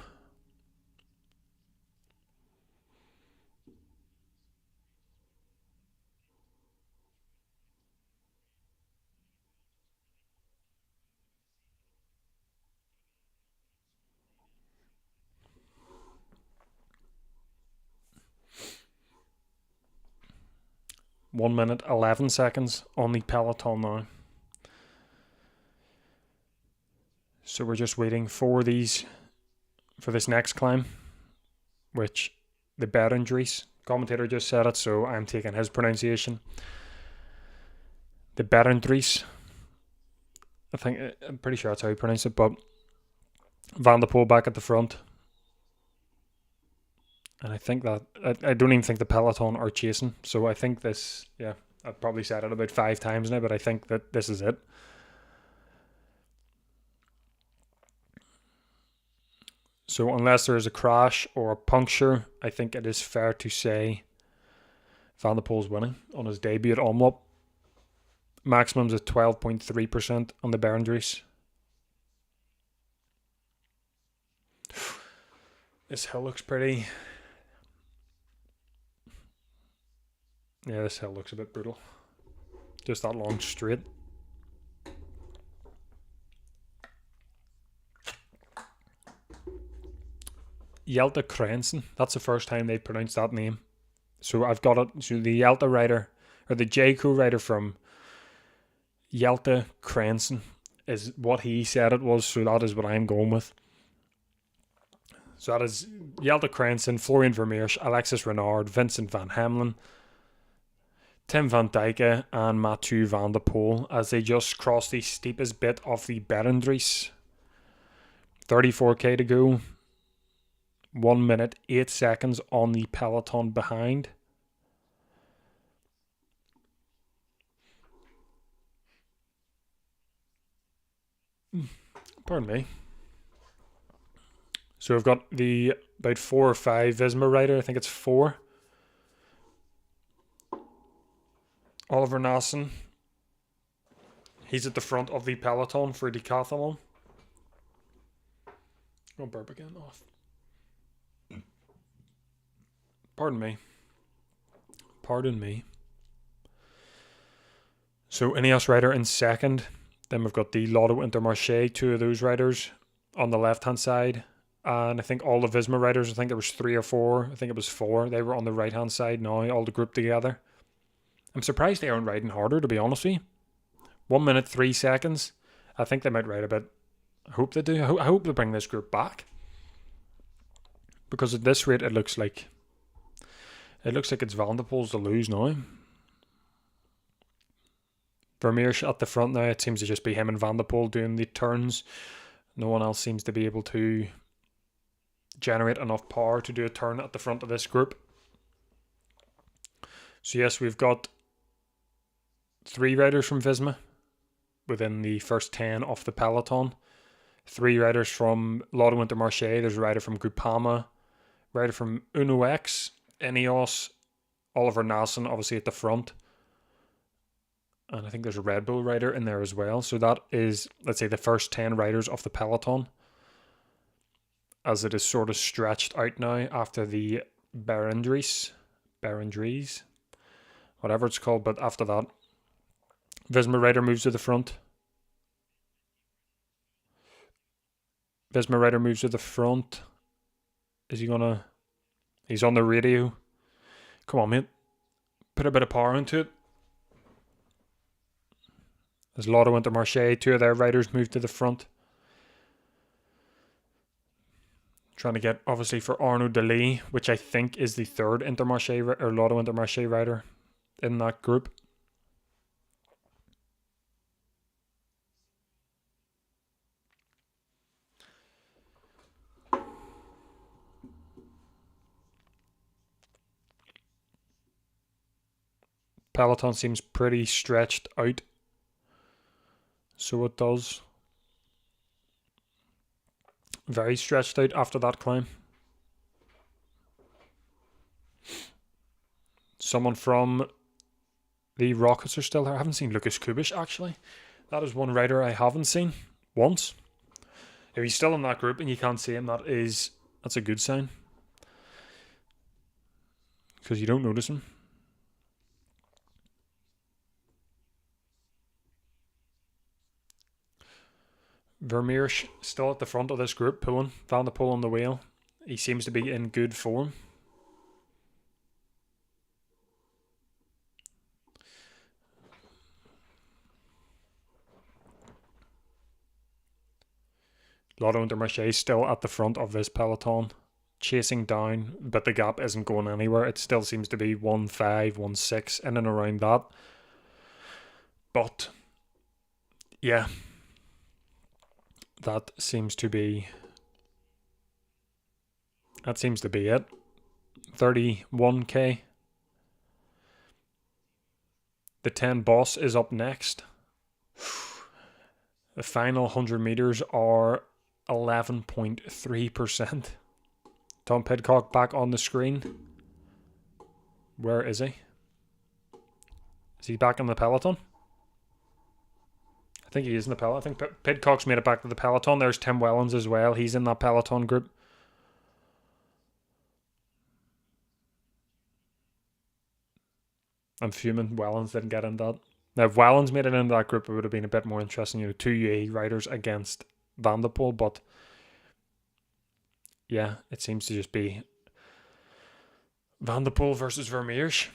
One minute 11 seconds on the peloton now. So we're just waiting for this next climb, which the Berendries commentator just said it, so I'm taking his pronunciation. The Berendries. I'm pretty sure that's how you pronounce it, but Van der Poel back at the front. And I think that, I don't even think the peloton are chasing. So I think this, yeah, I've probably said it about 5 times now, but I think that this is it. So unless there is a crash or a puncture, I think it is fair to say Van der Poel's winning on his debut at Omloop. Maximums at 12.3% on the Berendries. This hill looks pretty. Yeah, this hill looks a bit brutal. Just that long straight. Jelte Krensen. That's the first time they've pronounced that name. So I've got it. So the Jelte rider, or the Jayco rider from Jelte Krensen is what he said it was. So that is what I'm going with. So that is Jelte Krensen, Florian Vermeersch, Alexis Renard, Vincent van Hemelen, Tim van Dijken and Mathieu van der Poel as they just cross the steepest bit of the Berendries. 34k to go. 1 minute 8 seconds on the peloton behind. Pardon me. So we've got the about 4 or 5 Visma rider. I think it's 4. Oliver Nassen. He's at the front of the peloton for decathlon. Oh, burp again. Off. Pardon me. So Ineos rider in second. Then we've got the Lotto Intermarché, 2 of those riders on the left-hand side. And I think all the Visma riders, I think there was 3 or 4. I think it was 4. They were on the right-hand side now, all the group together. I'm surprised they aren't riding harder, to be honest with you. 1 minute 3 seconds. I think they might ride a bit. I hope they do. I hope they bring this group back. Because at this rate, it looks like it's Van der Poel's to lose now. Vermeersch at the front now. It seems to just be him and Van der Poel doing the turns. No one else seems to be able to generate enough power to do a turn at the front of this group. So yes, we've got 3 riders from Visma within the first 10 off the peloton. 3 riders from Lotto Intermarché. There's a rider from Groupama, rider from Uno X, Ineos, Oliver Nassen obviously at the front. And I think there's a Red Bull rider in there as well. So that is, let's say, the first 10 riders off the peloton, as it is sort of stretched out now after the Berendries, whatever it's called. But after that, Visma rider moves to the front. Is he gonna? He's on the radio. Come on, mate. Put a bit of power into it. As Lotto Intermarché, two of their riders moved to the front. Trying to get, obviously, for Arnaud Delis, which I think is the third Intermarché or Lotto Intermarché rider in that group. Peloton seems pretty stretched out. So it does. Very stretched out after that climb. Someone from the Rockets are still there. I haven't seen Lucas Kubish, actually. That is one rider I haven't seen once. If he's still in that group and you can't see him, that's a good sign. Because you don't notice him. Vermeersch still at the front of this group, pulling. Van der Poel on the wheel. He seems to be in good form. Lotto Intermarché still at the front of this peloton, chasing down, but the gap isn't going anywhere. It still seems to be 1.5, 1.6, in and around that. But, yeah, that seems to be it. 31k. The 10 boss is up next. The final 100 meters are 11.3%. Tom Pidcock back on the screen. Where is he? Is he back in the peloton? I think he is in the peloton. I think Pidcock's made it back to the peloton. There's Tim Wellens as well. He's in that peloton group. I'm fuming Wellens didn't get in that. Now, if Wellens made it into that group, it would have been a bit more interesting. Two UAE riders against Van der Poel, but yeah, it seems to just be Van der Poel versus Vermeersch.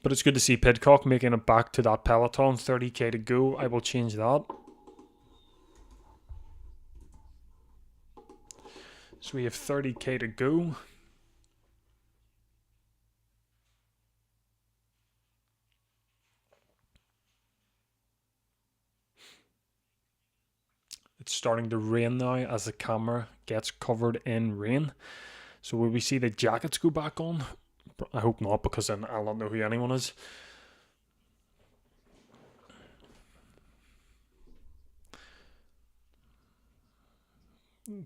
But it's good to see Pidcock making it back to that peloton. 30k to go. I will change that. So we have 30k to go. It's starting to rain now as the camera gets covered in rain. So will we see the jackets go back on? I hope not, because then I'll not know who anyone is.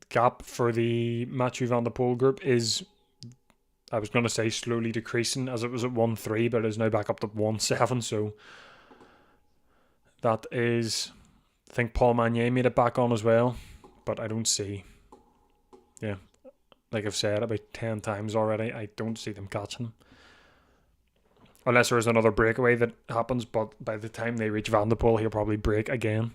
Gap for the Mathieu Van der Poel group is, I was going to say slowly decreasing, as it was at 1.3, but it is now back up to 1.7. So that is, I think Paul Magnier made it back on as well, but I don't see. Yeah, like I've said about 10 times already, I don't see them catching them. Unless there is another breakaway that happens, but by the time they reach Van der Poel, he'll probably break again.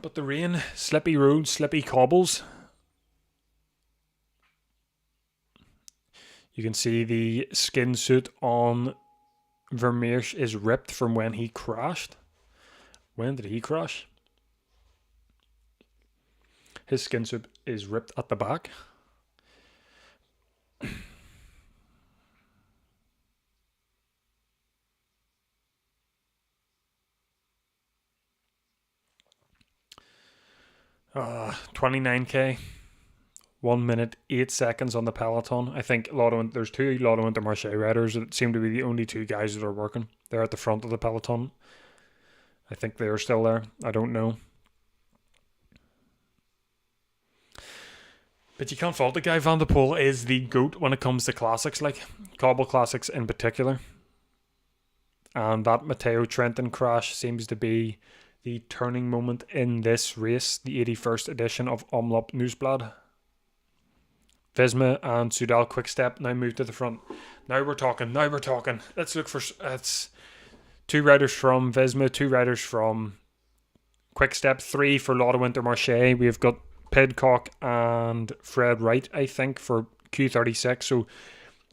But the rain, slippy roads, slippy cobbles. You can see the skin suit on Vermeersch is ripped from when he crashed. When did he crash? His skin suit is ripped at the back. Uh, 29k. 1 minute, 8 seconds on the peloton. I think there's two Lotto Intermarché riders that seem to be the only two guys that are working. They're at the front of the peloton. I think they are still there. I don't know. But you can't fault the guy. Van der Poel is the GOAT when it comes to classics, like cobble classics in particular. And that Matteo Trentin crash seems to be the turning moment in this race, the 81st edition of Omloop Nieuwsblad. Visma and Soudal Quickstep now move to the front. Now we're talking. Let's look for 2 riders from Visma, 2 riders from Quickstep, 3 for Lotto Intermarché. We've got Pidcock and Fred Wright, I think, for Q36. So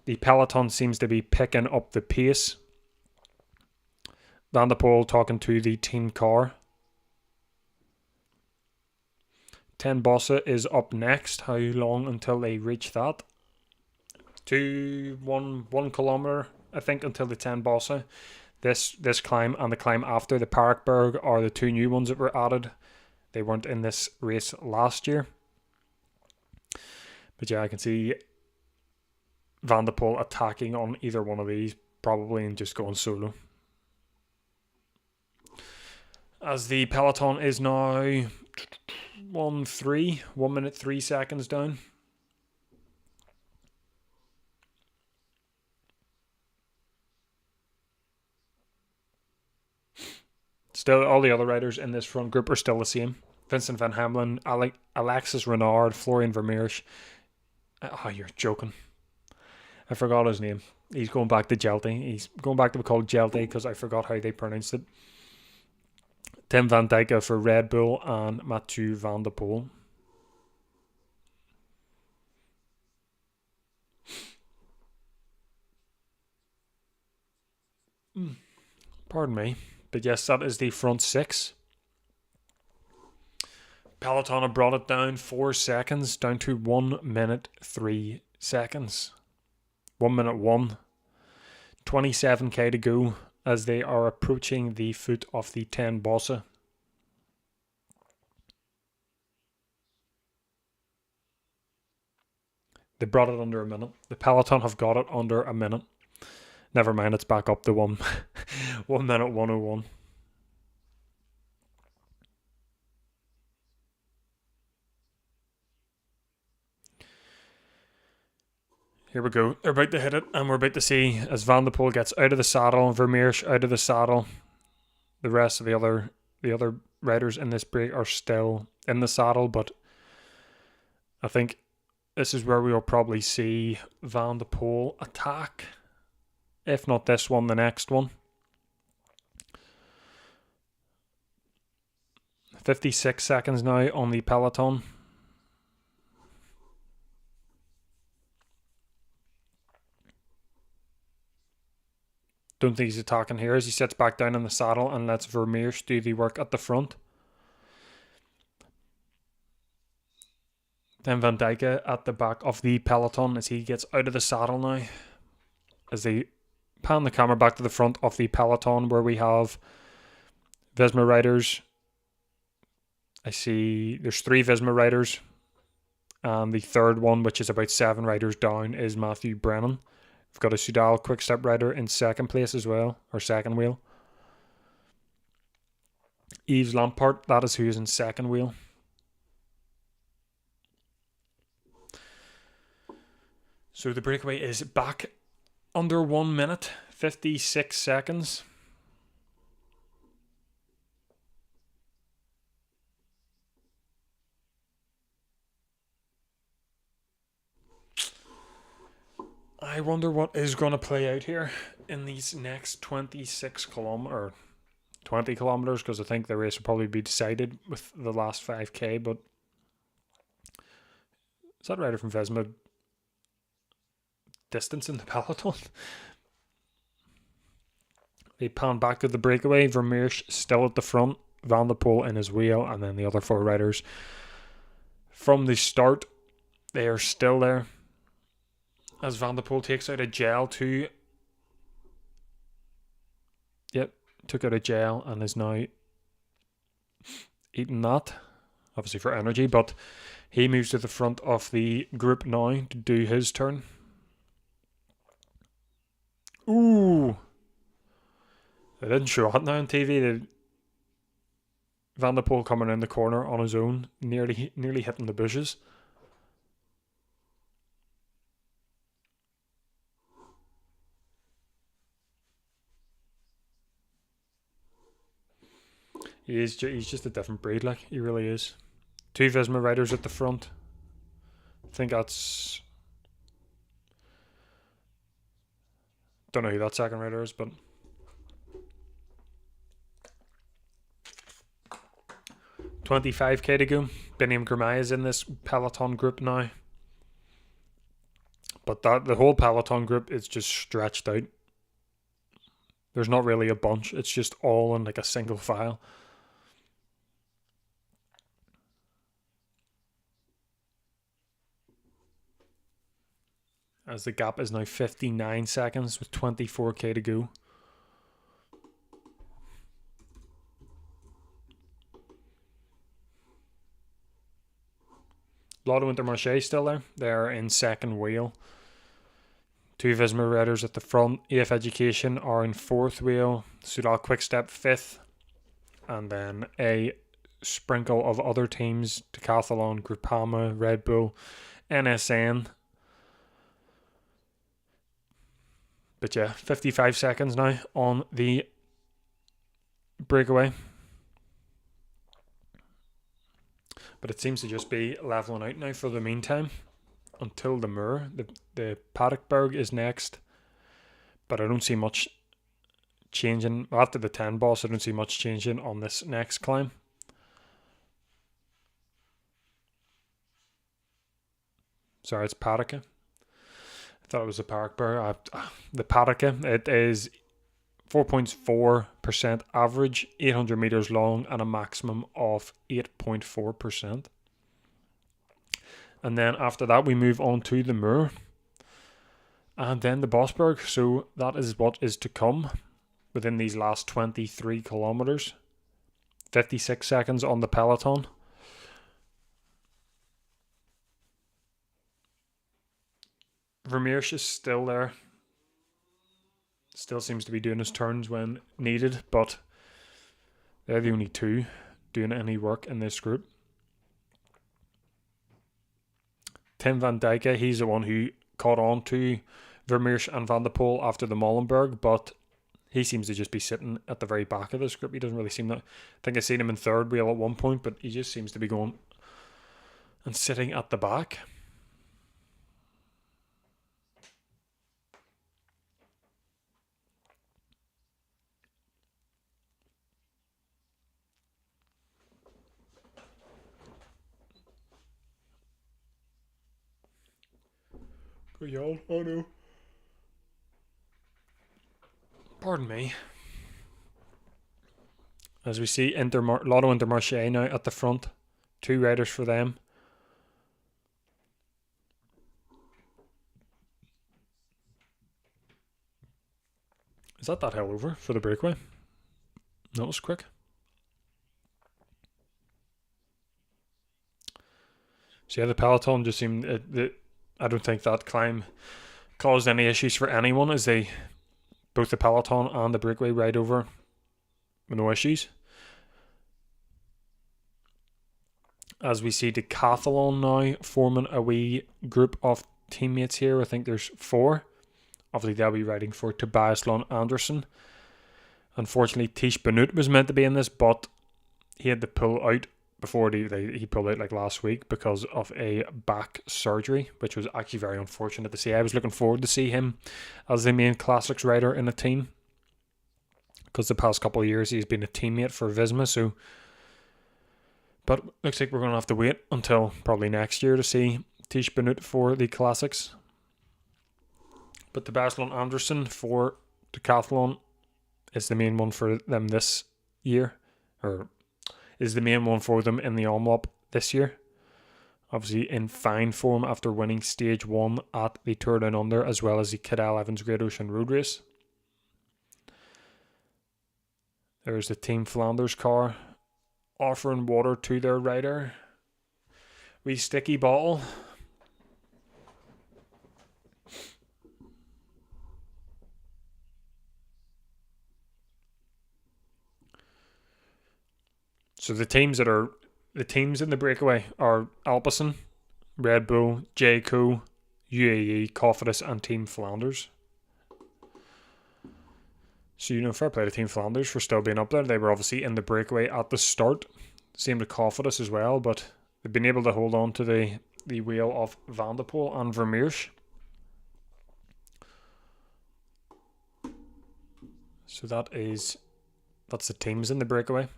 the peloton seems to be picking up the pace. Van der Poel talking to the team car. Ten Bosse is up next. How long until they reach that? 1 kilometer, I think, until the Ten Bosse. This climb and the climb after the Parakberg are the 2 new ones that were added. They weren't in this race last year. But yeah, I can see Van der Poel attacking on either one of these, probably, and just going solo. As the peloton is now 1 minute 3 seconds down. Still, all the other riders in this front group are still the same. Vincent van Hamlin, Alexis Renard, Florian Vermeersch. Oh, you're joking. I forgot his name. He's going back to Jelte. He's going back to be called Jelte because I forgot how they pronounced it. Tim van Dijk for Red Bull and Mathieu van der Poel. Pardon me. But yes, that is the front 6. Peloton have brought it down 4 seconds, down to 1 minute 3 seconds. 1 minute 1. 27k to go as they are approaching the foot of the Ten Bosse. They brought it under a minute. The peloton have got it under a minute. Never mind, it's back up to 1 minute 101. Here we go. They're about to hit it, and we're about to see as Van der Poel gets out of the saddle, Vermeersch out of the saddle. The rest of the other riders in this break are still in the saddle, but I think this is where we will probably see Van der Poel attack. If not this one, the next one. 56 seconds now on the peloton. Don't think he's attacking here as he sits back down in the saddle and lets Vermeersch do the work at the front. Then Van Dijk at the back of the peloton as he gets out of the saddle now. As they pan the camera back to the front of the peloton where we have Visma riders. I see there's 3 Visma riders. And the third one, which is about 7 riders down, is Matthew Brennan. We've got a Soudal Quickstep rider in second place as well, or second wheel. Yves Lampart, that is who is in second wheel. So the breakaway is back under 1 minute, 56 seconds. I wonder what is going to play out here in these next 20 kilometers, because I think the race will probably be decided with the last 5k, but is that rider from Visma distance in the peloton? They pan back to the breakaway. Vermeersch still at the front, Van der Poel in his wheel, and then the other 4 riders from the start, they are still there. As Van der Poel takes out a gel too. Yep, took out a gel and is now eating that. Obviously for energy, but he moves to the front of the group now to do his turn. Ooh. They didn't show it now on TV. Van der Poel coming in the corner on his own, nearly hitting the bushes. He's just a different breed, like, he really is. 2 Visma riders at the front. I think that's... Don't know who that second rider is, but... 25k to go. Biniam Girmay is in this peloton group now. But the whole peloton group is just stretched out. There's not really a bunch. It's just all in like a single file. As the gap is now 59 seconds with 24k to go. Lotto Intermarché still there. They're in second wheel. Two Visma riders at the front. AF Education are in fourth wheel. Soudal Quickstep fifth. And then a sprinkle of other teams. Decathlon, Groupama, Red Bull, NSN. But yeah, 55 seconds now on the breakaway. But it seems to just be leveling out now for the meantime until the Mur. The Patekberg is next. But I don't see much changing. After the 10 boss, I don't see much changing on this next climb. Sorry, it's Patika. I thought it was the Patekberg. The Patika, it is 4.4% average, 800 meters long, and a maximum of 8.4%. And then after that, we move on to the Mur. And then the Bosberg. So that is what is to come within these last 23 kilometers. 56 seconds on the peloton. Vermeersch is still there. Still seems to be doing his turns when needed, but they're the only two doing any work in this group. Tim van Dijk, he's the one who caught on to Vermeersch and Van der Poel after the Molenberg, but he seems to just be sitting at the very back of this group. He doesn't really seem that. I think I seen him in third wheel at one point, but he just seems to be going and sitting at the back. Oh no. Pardon me. As we see Lotto Intermarché now at the front. Two riders for them. Is that hill over for the breakaway? That was quick. So yeah, the peloton just seemed... I don't think that climb caused any issues for anyone, as both the peloton and the breakaway ride over with no issues. As we see Decathlon now forming a wee group of teammates here. I think there's 4. Obviously they'll be riding for Tobias Lund Andersen. Unfortunately, Tish Benoot was meant to be in this, but he had to pull out before he pulled out like last week because of a back surgery, which was actually very unfortunate to see. I was looking forward to see him as the main classics rider in a team, because the past couple of years he's been a teammate for Visma. But looks like we're going to have to wait until probably next year to see Tish Benoot for the classics. But Tobias Lund Andersen for Decathlon is the main one for them this year, or is the main one for them in the Omloop this year. Obviously in fine form after winning stage 1 at the Tour Down Under, as well as the Cadel Evans Great Ocean Road Race. There's the Team Flanders car offering water to their rider. Wee sticky bottle. So the teams in the breakaway are Alpecin, Red Bull, Jayco, UAE, Cofidis, and Team Flanders. So, fair play to Team Flanders for still being up there. They were obviously in the breakaway at the start. Same to Cofidis as well, but they've been able to hold on to the wheel of Van der Poel and Vermeersch. So that's the teams in the breakaway.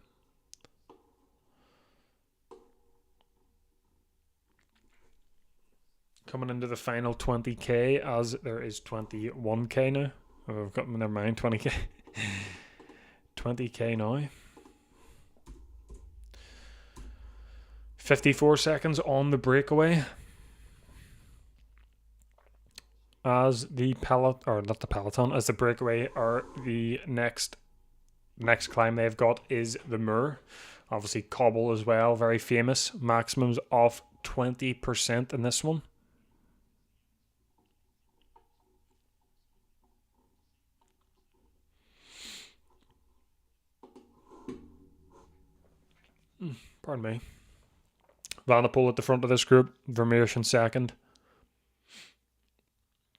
coming into the final 20k, as there is 21k now. Oh, I've got, never mind, 20k. 20k now. 54 seconds on the breakaway. As the peloton, as the breakaway, are the next climb they've got is the Moor. Obviously cobble as well, very famous. Maximums of 20% in this one. Pardon me. Van der Poel at the front of this group. Vermeersch in second.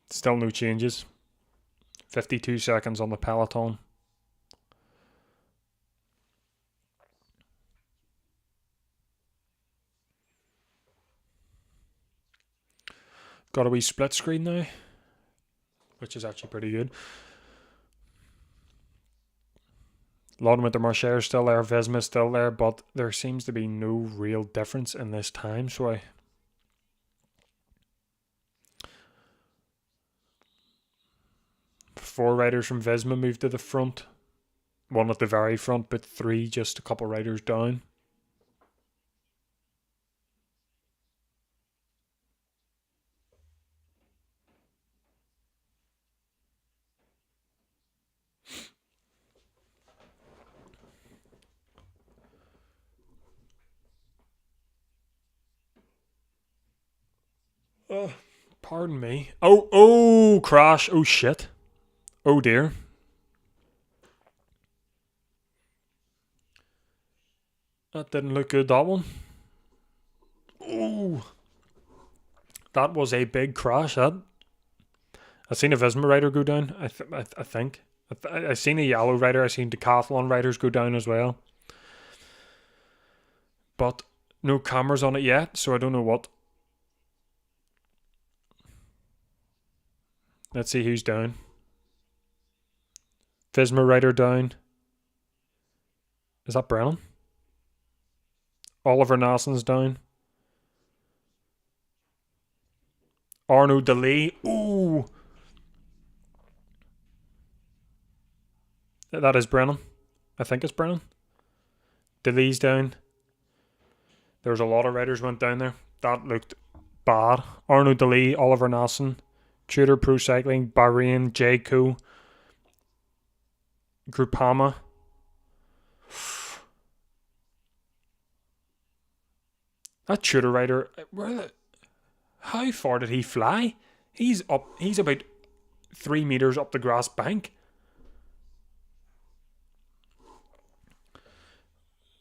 Still no changes. 52 seconds on the peloton. Got a wee split screen now, which is actually pretty good. Laudon Wintermarchais is still there, Visma is still there, but there seems to be no real difference in this time, so 4 riders from Visma moved to the front. 1 at the very front, but 3 just a couple riders down. Pardon me. Oh, crash. Oh, shit. Oh, dear. That didn't look good, that one. Oh. That was a big crash, that. I've seen a Visma rider go down, I think. I've seen a yellow rider. I've seen decathlon riders go down as well. But no cameras on it yet, so I don't know what. Let's see who's down. Visma rider down. Is that Brennan? Oliver Nassen's down. Arnaud Delis. Ooh. That is Brennan. I think it's Brennan. Delis's down. There's a lot of riders went down there. That looked bad. Arnaud Delis, Oliver Nassen, Tudor Pro Cycling, Bahrain, Jayco, Groupama. That Tudor rider, how far did he fly? He's about 3 meters up the grass bank.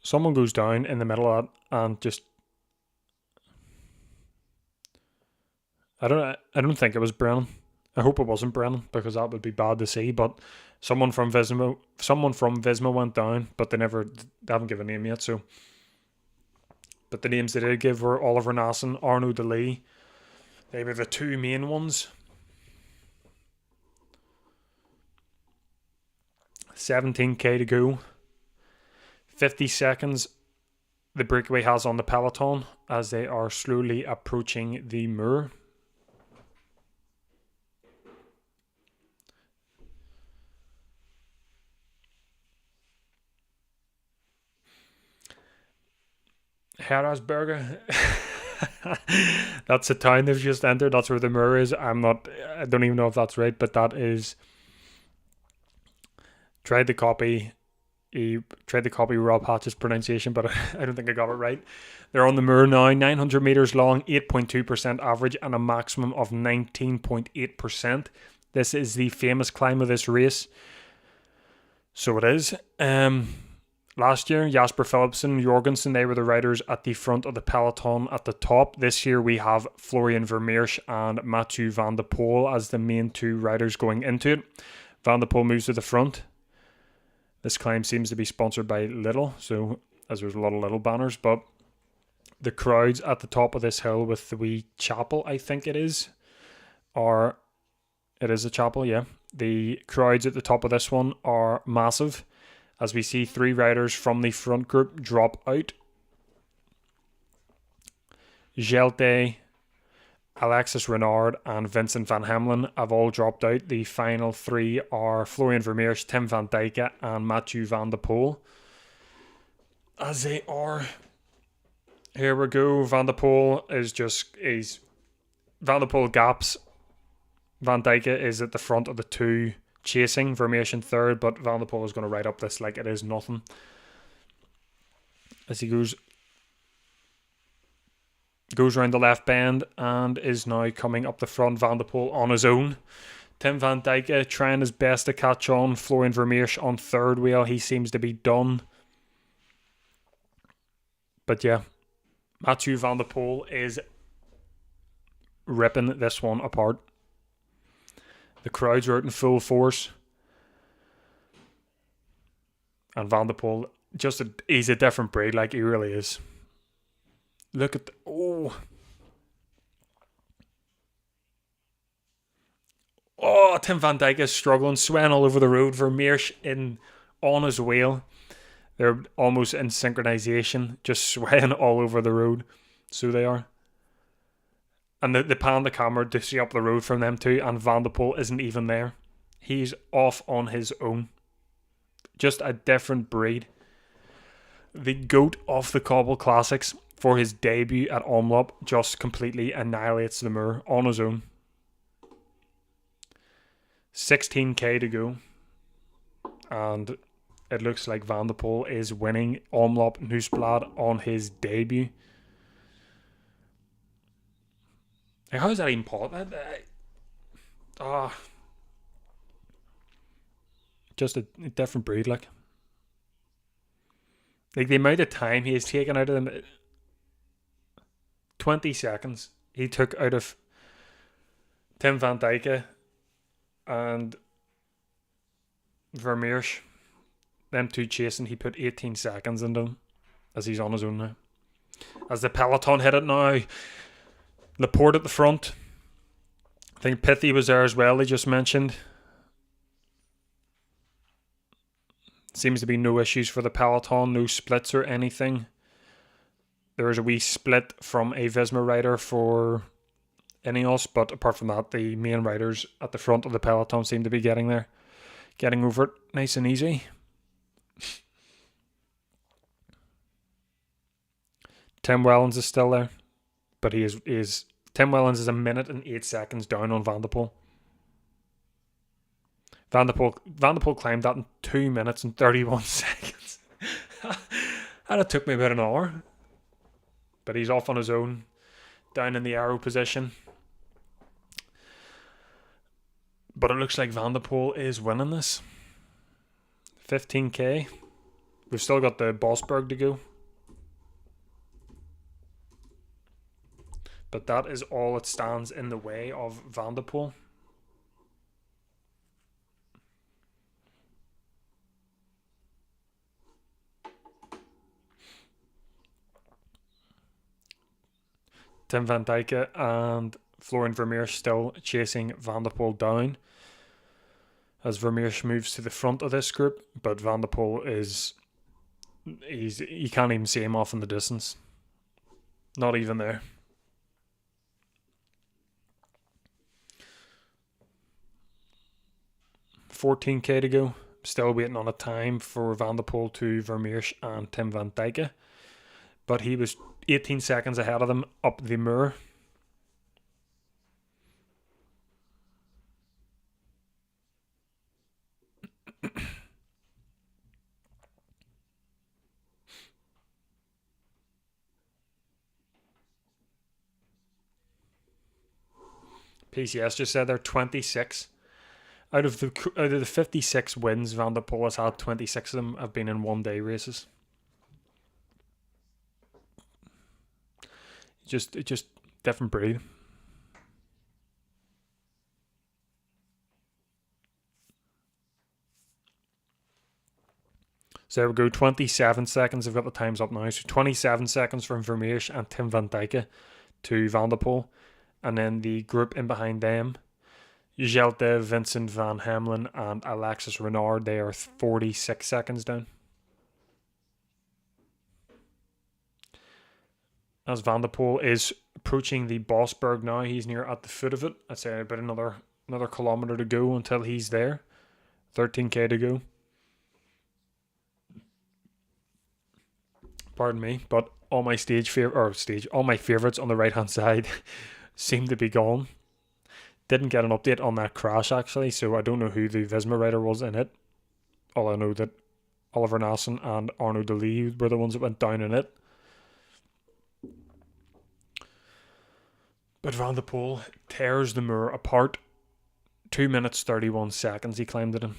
Someone goes down in the middle of that and just, I don't think it was Brennan. I hope it wasn't Brennan, because that would be bad to see. But someone from Visma went down, but they haven't given a name yet. So, but the names they did give were Oliver Nassen, Arnaud Delis. They were the 2 main ones. 17k to go. 50 seconds the breakaway has on the peloton as they are slowly approaching the Moor. Herasberger. That's the town they've just entered. That's where the Moor is. I don't even know if that's right, but that is. Tried to copy Rob Hatch's pronunciation, but I don't think I got it right. They're on the Moor now, 900 metres long, 8.2% average, and a maximum of 19.8%. This is the famous climb of this race. So it is. Last year, Jasper Philipsen, Jorgensen, they were the riders at the front of the peloton at the top. This year we have Florian Vermeersch and Mathieu van der Poel as the main 2 riders going into it. Van der Poel moves to the front. This climb seems to be sponsored by Lidl, so as there's a lot of Lidl banners, but the crowds at the top of this hill with the wee chapel, I think it is, or it is a chapel, yeah. The crowds at the top of this one are massive, as we see 3 riders from the front group drop out. Jelte, Alexis Renard and Vincent van Hamlin have all dropped out. The final three are Florian Vermeersch, Tim van Dijken and Mathieu van der Poel. As they are... Here we go. Van der Poel Van der Poel gaps. Van Dijken is at the front of the two chasing. Vermeersch in third, but Van der Poel is going to ride up this like it is nothing. As he goes around the left bend and is now coming up the front. Van der Poel on his own. Tim van Dijken trying his best to catch on. Florian Vermeersch on third wheel. He seems to be done. But yeah, Mathieu van der Poel is ripping this one apart. The crowds are out in full force. And Van der Poel, he's a different breed, like he really is. Look at Tim van Dijken is struggling, swaying all over the road. Vermeersch on his wheel. They're almost in synchronization, just swaying all over the road. So they are. And they pan the camera to see up the road from them too, and Van der Poel isn't even there. He's off on his own. Just a different breed. The GOAT of the Cobble Classics for his debut at Omloop just completely annihilates the Moor on his own. 16k to go. And it looks like Van der Poel is winning Omloop Nieuwsblad on his debut. Like, how is that even possible? Just a different breed, like the amount of time he has taken out of them. 20 seconds he took out of Tim van Dijken and Vermeersch. Them two chasing, he put 18 seconds into them as he's on his own now. As the peloton hit it now, Laporte at the front. I think Pithy was there as well, they just mentioned. Seems to be no issues for the peloton, no splits or anything. There is a wee split from a Visma rider for Ineos, but apart from that, the main riders at the front of the peloton seem to be getting there. Getting over it nice and easy. Tim Wellens is still there, but Tim Wellens is 1 minute and 8 seconds down on Van der Poel. Van der Poel climbed that in 2 minutes and 31 seconds. And it took me about an hour. But he's off on his own, down in the arrow position. But it looks like Van der Poel is winning this. 15k. We've still got the Bosberg to go. But that is all that stands in the way of Van der Poel. Tim van Dijken and Florian Vermeersch still chasing Van der Poel down as Vermeersch moves to the front of this group, but Van der Poel you can't even see him off in the distance. Not even there. $14k to go. Still waiting on a time for Van der Poel to Vermeersch and Tim van Dijken, but he was 18 seconds ahead of them up the Moor. PCS just said they're 26. Out of the 56 wins Van der Poel has had, 26 of them have been in one-day races. Just different breed. So there we go, 27 seconds. I've got the times up now. So 27 seconds from Vermeersch and Tim van Dijken to Van der Poel. And then the group in behind them, Jelte, Vincent van Hamlin and Alexis Renard, they are 46 seconds down. As Van der Poel is approaching the Bossberg now. He's near at the foot of it. I'd say about another kilometre to go until he's there. 13k to go. Pardon me, but all my all my favourites on the right hand side seem to be gone. Didn't get an update on that crash actually, so I don't know who the Visma rider was in it. All I know that Oliver Nassen and Arnaud Delis were the ones that went down in it. But Van der Poel tears the Moor apart. 2 minutes 31 seconds he climbed it in.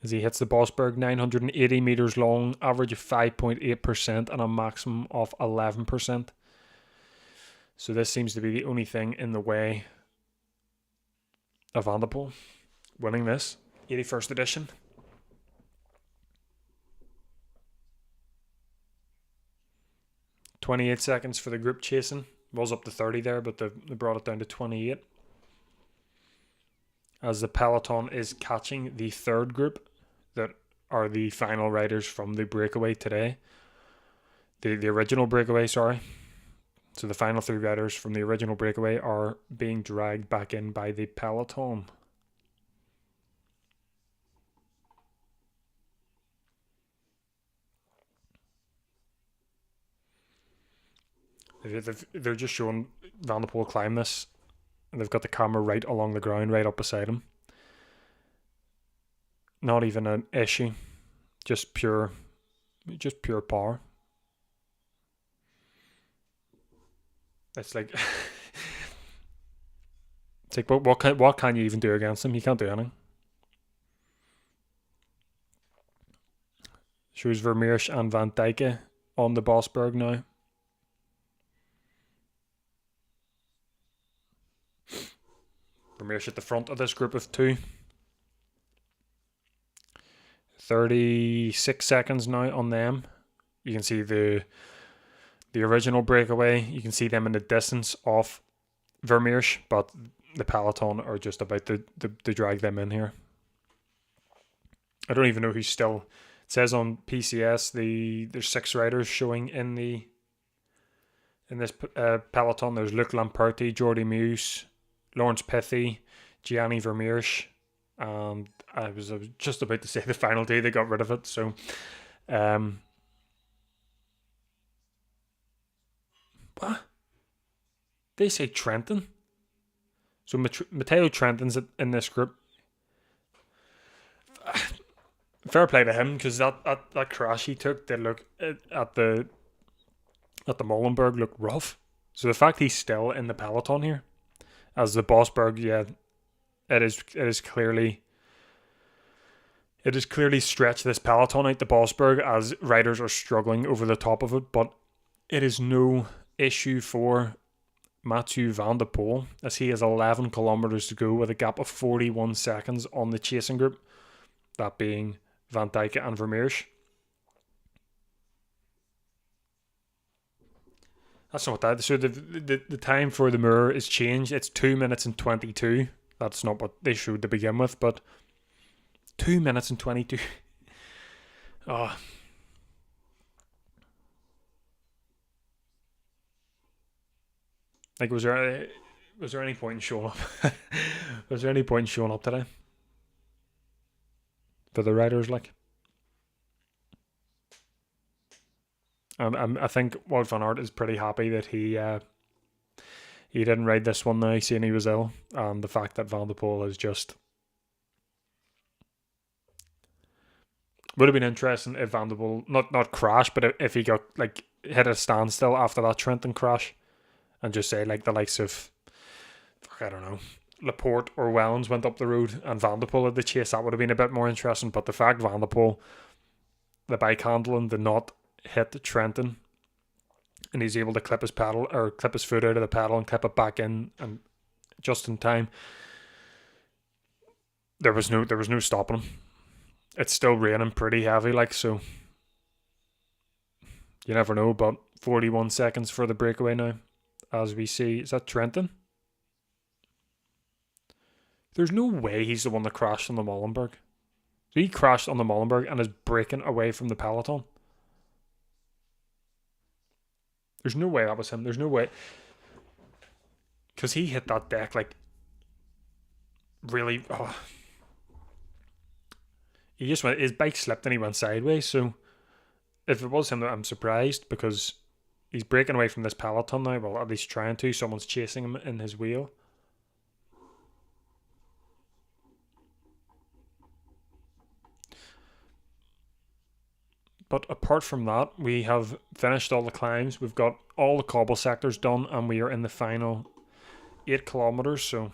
As he hits the Bossberg, 980 metres long, average of 5.8% and a maximum of 11%. So this seems to be the only thing in the way of Van der Poel winning this 81st edition. .28 seconds for the group chasing. Was up to 30 there, but they brought it down to 28. As the peloton is catching the third group that are the final riders from the breakaway today. The original breakaway, sorry. So the final 3 riders from the original breakaway are being dragged back in by the peloton. They're just showing Van der Poel climb this, and they've got the camera right along the ground, right up beside him. Not even an issue, just pure power. It's like, but what can you even do against him? You can't do anything. Shows Vermeersch and Van Dijk on the Bossberg now. Vermeersch at the front of this group of 2. 36 seconds now on them. You can see the original breakaway. You can see them in the distance of Vermeersch, but the peloton are just about to drag them in here. I don't even know who's still. It says on PCS there's 6 riders showing in this peloton. There's Luc Lamperti, Jordi Meus, Lawrence Pithy, Gianni Vermeersch, and I was just about to say the final day they got rid of it. So, what? They say Trentin. So Matteo Trentin's in this group. Fair play to him, because that crash he took did look at the Molenberg looked rough. So the fact he's still in the peloton here, as the Bossberg, yeah, it is clearly stretched this peloton out the Bossberg as riders are struggling over the top of it, but it is no issue for Mathieu Van der Poel, as he has 11 kilometers to go with a gap of 41 seconds on the chasing group, that being Van Dijk and Vermeersch. That's not that. So the time for the Moor is changed. It's 2 minutes and 22. That's not what they showed to begin with, but 2 minutes and 22. Oh. Like, was there any point in showing up? Was there any point in showing up today? For the riders, like? I think Wout van Aert is pretty happy that he didn't ride this one now, seeing he was ill, and the fact that Van der Poel is just... Would have been interesting if Van der Poel not crashed, but if he got like hit a standstill after that Trentin crash, and just say like the likes of, I don't know, Laporte or Wellens went up the road and Van der Poel had the chase, that would have been a bit more interesting. But the fact Van der Poel, the bike handling, did not hit Trentin, and he's able to clip his foot out of the pedal and clip it back in, and just in time. There was no stopping him. It's still raining pretty heavy, like, so you never know. But 41 seconds for the breakaway now, as we see. Is that Trentin? There's no way he's the one that crashed on the Molenberg. He crashed on the Molenberg and is breaking away from the peloton. There's no way that was him. There's no way. Because he hit that deck like really. Oh. He just went. His bike slipped and he went sideways. So if it was him, I'm surprised because he's breaking away from this peloton now. Well, at least trying to. Someone's chasing him in his wheel. But apart from that, we have finished all the climbs. We've got all the cobble sectors done, and we are in the final 8 kilometers. So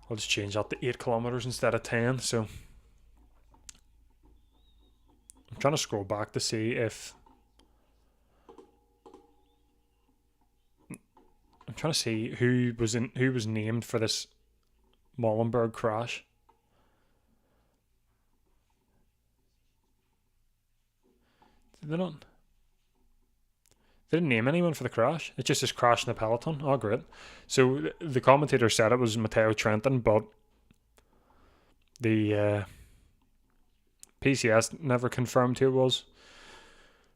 I'll just change that to 8 kilometers instead of 10. So I'm trying to scroll back to see if I'm trying to see who was named for this Molenberg crash. Did they not? They didn't name anyone for the crash. It just says crash in the peloton. Oh, great. So the commentator said it was Matteo Trentin, but the PCS never confirmed who it was.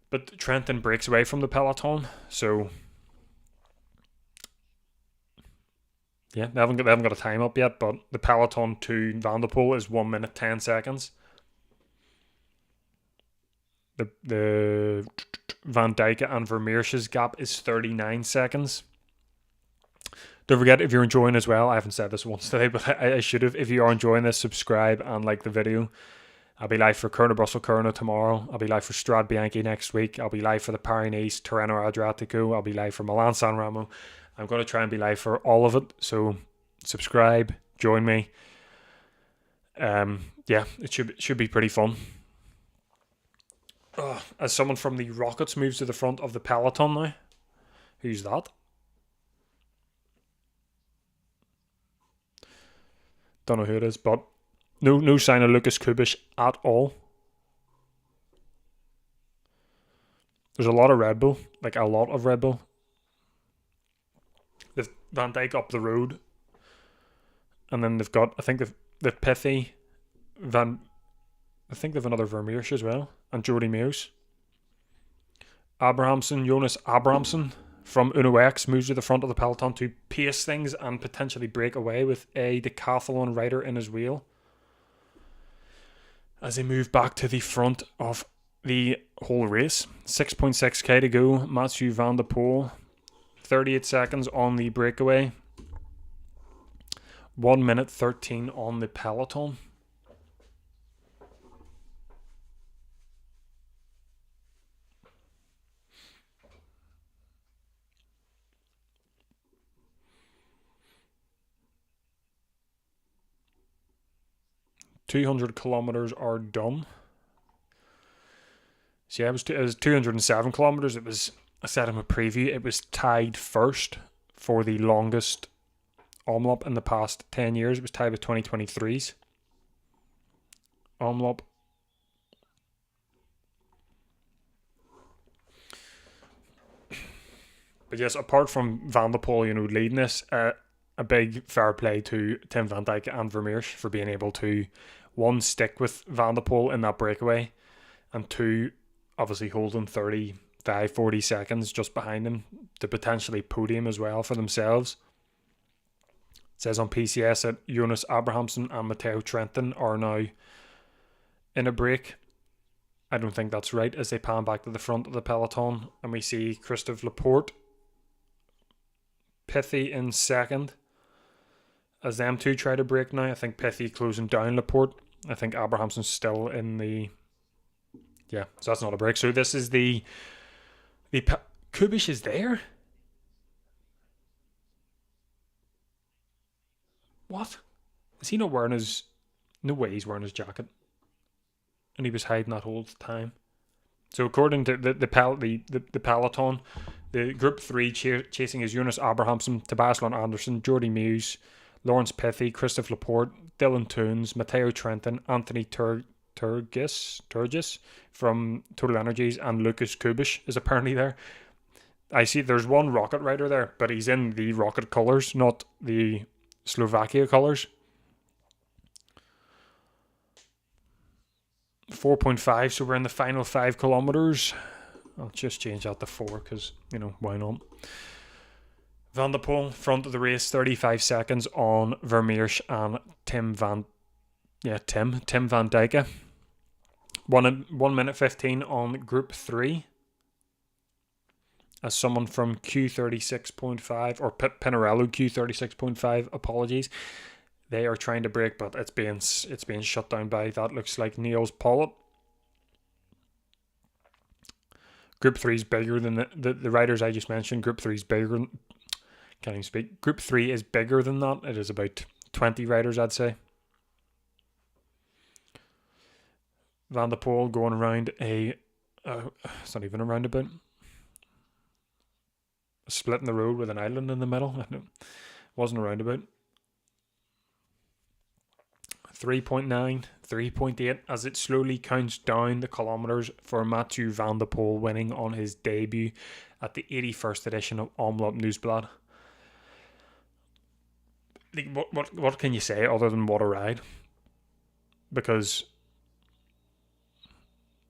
But Trentin breaks away from the peloton, so yeah, they haven't got a time up yet. But the peloton to Van der Poel is 1 minute 10 seconds. The Van Dijk and Vermeersch's gap is 39 seconds. Don't forget, if you're enjoying as well, I haven't said this once today, but I should have. If you are enjoying this, subscribe and like the video. I'll be live for Kurna Brussels Kurna tomorrow. I'll be live for Strade Bianchi next week. I'll be live for the Paris-Nice, Tirreno Adriatico. I'll be live for Milan San Remo. I'm going to try and be live for all of it. So subscribe, join me. Yeah, it should be pretty fun. As someone from the Rockets moves to the front of the peloton now. Who's that? Don't know who it is, but no sign of Lucas Kubish at all. There's a lot of Red Bull, like a lot of Red Bull. They've Van Dijk up the road, and then they've got, I think they've Pithy, I think they've another Vermeersch as well, and Jordi Meus. Jonas Abrahamsen from Uno X moves to the front of the peloton to pace things and potentially break away with a decathlon rider in his wheel. As they move back to the front of the whole race. 6.6k to go. Mathieu Van der Poel, 38 seconds on the breakaway. 1 minute 13 on the peloton. .200 kilometers are done. So yeah, it was 207 kilometers. It was, I said in my preview, it was tied first for the longest Omloop in the past 10 years. It was tied with 2023's Omloop. But yes, apart from Van der Poel, leading this, a big fair play to Tim Van Dijk and Vermeersch for being able to, one, stick with Van der Poel in that breakaway, and two, obviously holding 35, 40 seconds just behind him to potentially podium as well for themselves. It says on PCS that Jonas Abrahamsen and Matteo Trentin are now in a break. I don't think that's right, as they pan back to the front of the peloton and we see Christophe Laporte, Pithy in second, as them two try to break now. I think Pithy closing down Laporte. I think Abrahamsen's still in the... Yeah, so that's not a break. So this is the Kubish is there? What? Is he not wearing his... No way he's wearing his jacket. And he was hiding that whole time. So according to the peloton, the group 3 chasing is Jonas Abrahamsen, Tobias Lund Andersen, Jordi Meus, Lawrence Pithy, Christophe Laporte, Dylan Teuns, Matteo Trentin, Anthony Turgis from Total Energies, and Lucas Kubish is apparently there. I see there's one Rocket rider there, but he's in the Rocket colours, not the Slovakia colours. 4.5, so we're in the final 5 kilometers. I'll just change that to 4 because, why not? Van der Poel, front of the race, 35 seconds on Vermeersch and Tim Van Dijken. 1 minute 15 on Group 3. As someone from Q36.5, or Pinarello Q36.5, apologies, they are trying to break, but it's being shut down by, that looks like, Niels Pollitt. Group 3 is bigger than the riders I just mentioned. Group 3 is bigger. Can't even speak. Group 3 is bigger than that. It is about 20 riders, I'd say. Van der Poel going around it's not even a roundabout. Splitting the road with an island in the middle. It wasn't a roundabout. 3.9, 3.8 as it slowly counts down the kilometres for Mathieu van der Poel winning on his debut at the 81st edition of Omloop Nieuwsblad. What can you say other than what a ride? Because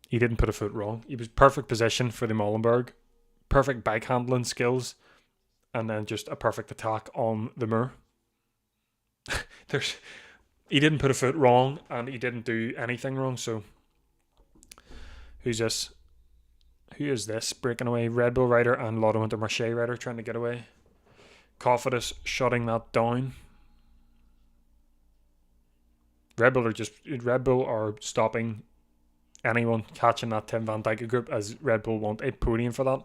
he didn't put a foot wrong. He was perfect position for the Molenberg, perfect bike handling skills, and then just a perfect attack on the Muur. He didn't put a foot wrong, and he didn't do anything wrong. So, who's this? Who is this breaking away? Red Bull rider and Lotto Intermarché rider trying to get away. Cofidis shutting that down. Red Bull are stopping anyone catching that Tim Van Dijken group, as Red Bull want a podium for that.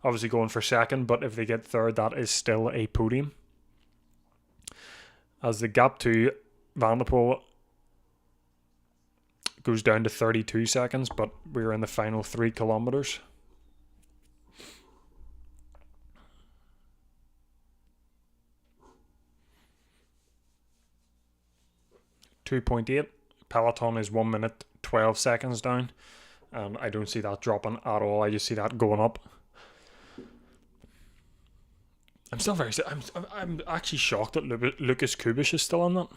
Obviously going for second, but if they get third, that is still a podium. As the gap to Van der Poel goes down to 32 seconds, but we're in the final 3 kilometers. .8. Peloton is 1 minute 12 seconds down, and I don't see that dropping at all. I just see that going up. I'm still I'm actually shocked that Lucas Kubis is still on that,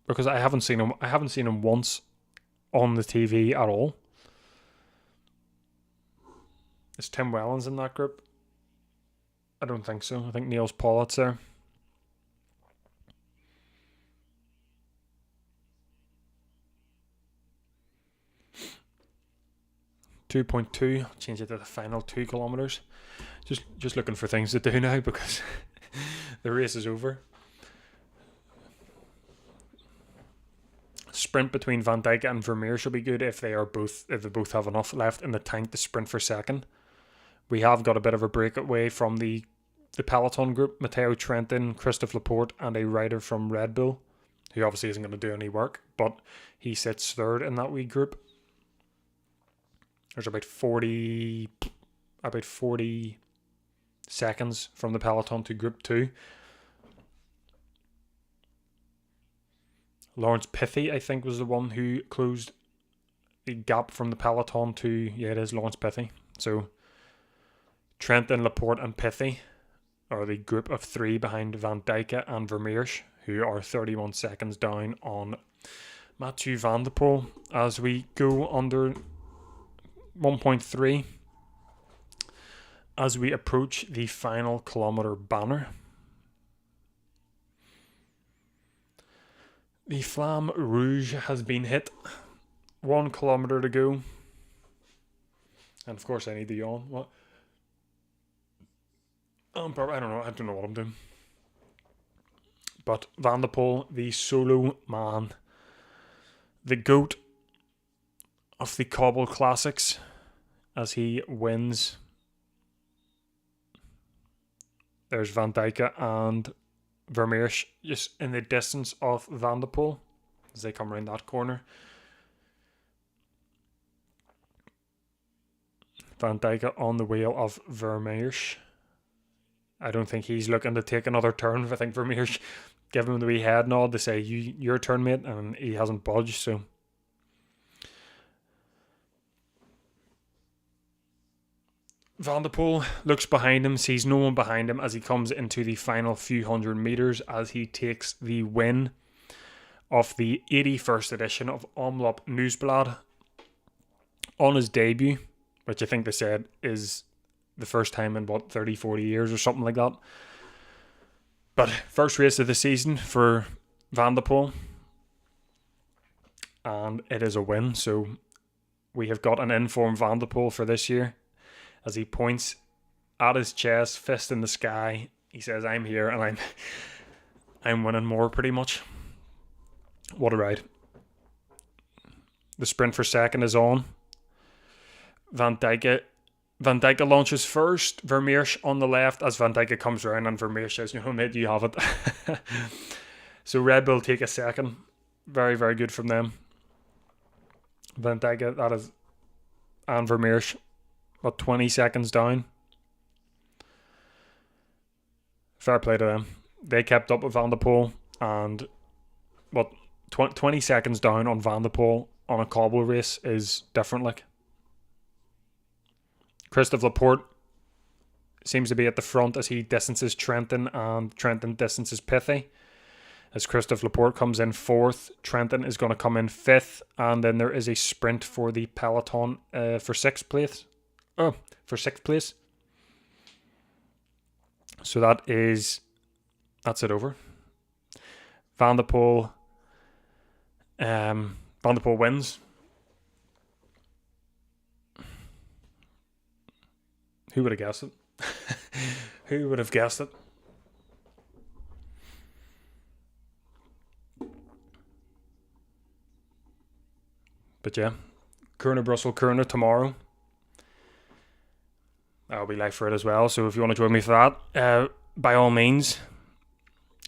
because I haven't seen him once on the TV at all. Is Tim Wellens in that group? I don't think so. I think Niels Pollitt's there. 2.2. Change it to the final 2 kilometers. Just looking for things to do now because the race is over. Sprint between Van Dijken and Vermeer should be good if they both have enough left in the tank to sprint for second. We have got a bit of a breakaway from the Peloton group. Matteo Trentin, Christophe Laporte, and a rider from Red Bull, who obviously isn't going to do any work, but he sits third in that wee group. There's about 40 seconds from the Peloton to Group 2. Lawrence Pithy, I think, was the one who closed the gap from the Peloton to... Yeah, it is Lawrence Pithy. So, Trentin, Laporte and Pithy are the group of 3 behind Van Dijken and Vermeersch, who are 31 seconds down on Mathieu van der Poel. As we go under 1.3, as we approach the final kilometre banner. The Flamme Rouge has been hit. 1 kilometre to go. And of course I need to yawn. What? I don't know what I'm doing. But Van der Poel, the solo man, the GOAT of the Cobble Classics, as he wins. There's Van Dijken and Vermeersch just in the distance of Van der Poel as they come around that corner. Van Dijken on the wheel of Vermeersch. I don't think he's looking to take another turn. I think Vermeersch gave him the wee head nod to say, your turn, mate, and he hasn't budged, so... Van der Poel looks behind him, sees no one behind him as he comes into the final few hundred metres as he takes the win of the 81st edition of Omloop Nieuwsblad on his debut, which I think they said is the first time in 30, 40 years or something like that. But first race of the season for Van der Poel, and it is a win. So we have got an informed Van der Poel for this year, as he points at his chest, fist in the sky. He says, "I'm here and I'm winning more," pretty much. What a ride. The sprint for second is on. Van Dijk launches first. Vermeersch on the left as Van Dijk comes around, and Vermeersch says, "Mate, you have it." So Red Bull take a second. Very, very good from them. Van Dijk, that is, and Vermeersch, 20 seconds down. Fair play to them. They kept up with Van der Poel, and 20 seconds down on Van der Poel on a cobble race is different. Like, Christophe Laporte seems to be at the front as he distances Trentin, and Trentin distances Pithy. As Christophe Laporte comes in fourth, Trentin is going to come in fifth, and then there is a sprint for the peloton for sixth place. So that's it over. Van der Poel wins. Who would have guessed it? Who would have guessed it? But yeah, Kuurne, Brussels, Kuurne tomorrow. I'll be live for it as well. So if you want to join me for that, by all means.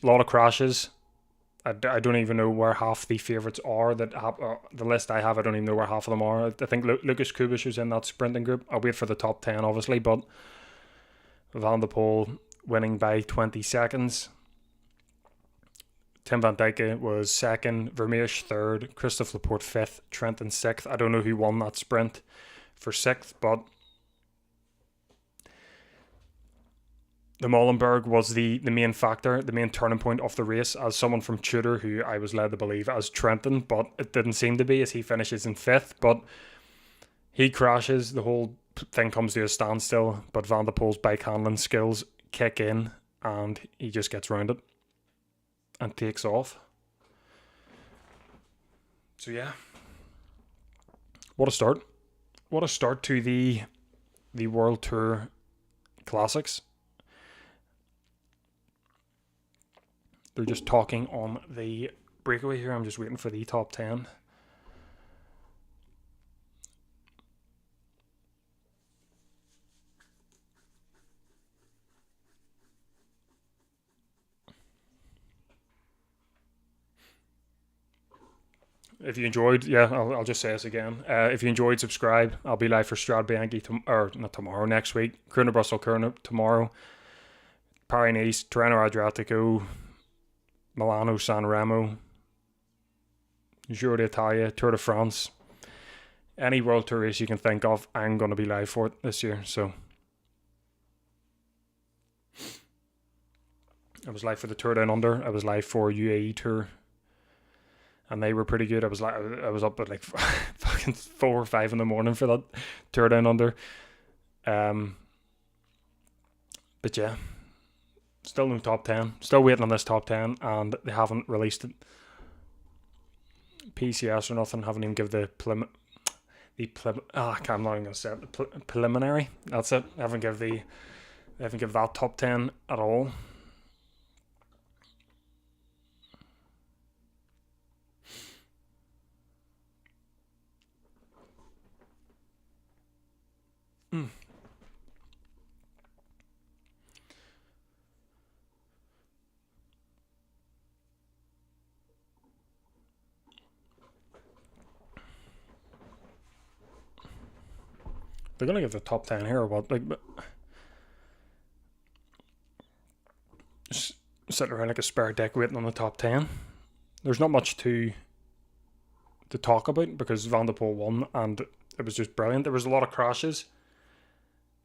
A lot of crashes. I don't even know where half the favourites are. The list I have, I don't even know where half of them are. I think Lucas Kubis was in that sprinting group. I'll wait for the top 10, obviously, but Van der Poel winning by 20 seconds. Tim van Dijk was second, Vermeersch third, Christophe Laporte fifth, Trentin sixth. I don't know who won that sprint for sixth, but the Molenberg was the main factor, the main turning point of the race, as someone from Tudor who I was led to believe as Trentin, but it didn't seem to be, as he finishes in fifth. But he crashes, the whole thing comes to a standstill, but Van der Poel's bike handling skills kick in and he just gets round it and takes off. So yeah, what a start. What a start to the World Tour Classics. They're just talking on the breakaway here. I'm just waiting for the top 10. If you enjoyed, I'll just say this again. If you enjoyed, subscribe. I'll be live for Strade Bianche not tomorrow, next week. Kuurne, Brussels, Kuurne tomorrow. Paris-Nice, Tirreno Adriatico, Milano, San Remo, Giro d'Italia, Tour de France. Any World Tour race you can think of, I'm going to be live for it this year. So I was live for the Tour Down Under. I was live for UAE Tour, and they were pretty good. I was up at like fucking 4 or 5 in the morning for that Tour Down Under. But yeah, still no top 10. Still waiting on this top 10, and they haven't released it. PCS or nothing. Haven't even give the I'm not even going to say it. The preliminary. That's it. They haven't give that top 10 at all. They're going to give the top 10 here or what? Like, just sitting around like a spare deck waiting on the top 10. There's not much to talk about because Van der Poel won and it was just brilliant. There was a lot of crashes.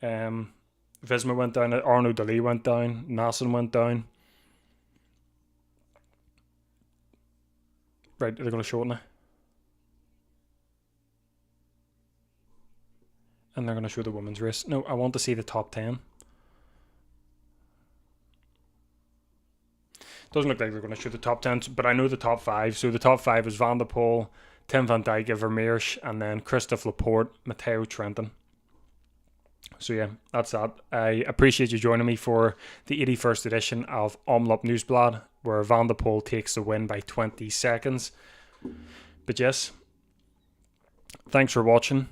Visma went down, Arnaud Delis went down, Nassen went down. Right, they're going to show it now. And they're going to show the women's race. No, I want to see the top 10. Doesn't look like they're going to show the top 10, but I know the top 5. So the top 5 is Van der Poel, Tim van Dijk, Vermeersch, and then Christophe Laporte, Matteo Trentin. So yeah, that's that. I appreciate you joining me for the 81st edition of Omloop Nieuwsblad, where Van der Poel takes the win by 20 seconds. But yes, thanks for watching.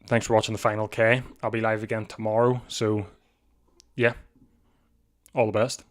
Thanks for watching the final K. I'll be live again tomorrow. So yeah, all the best.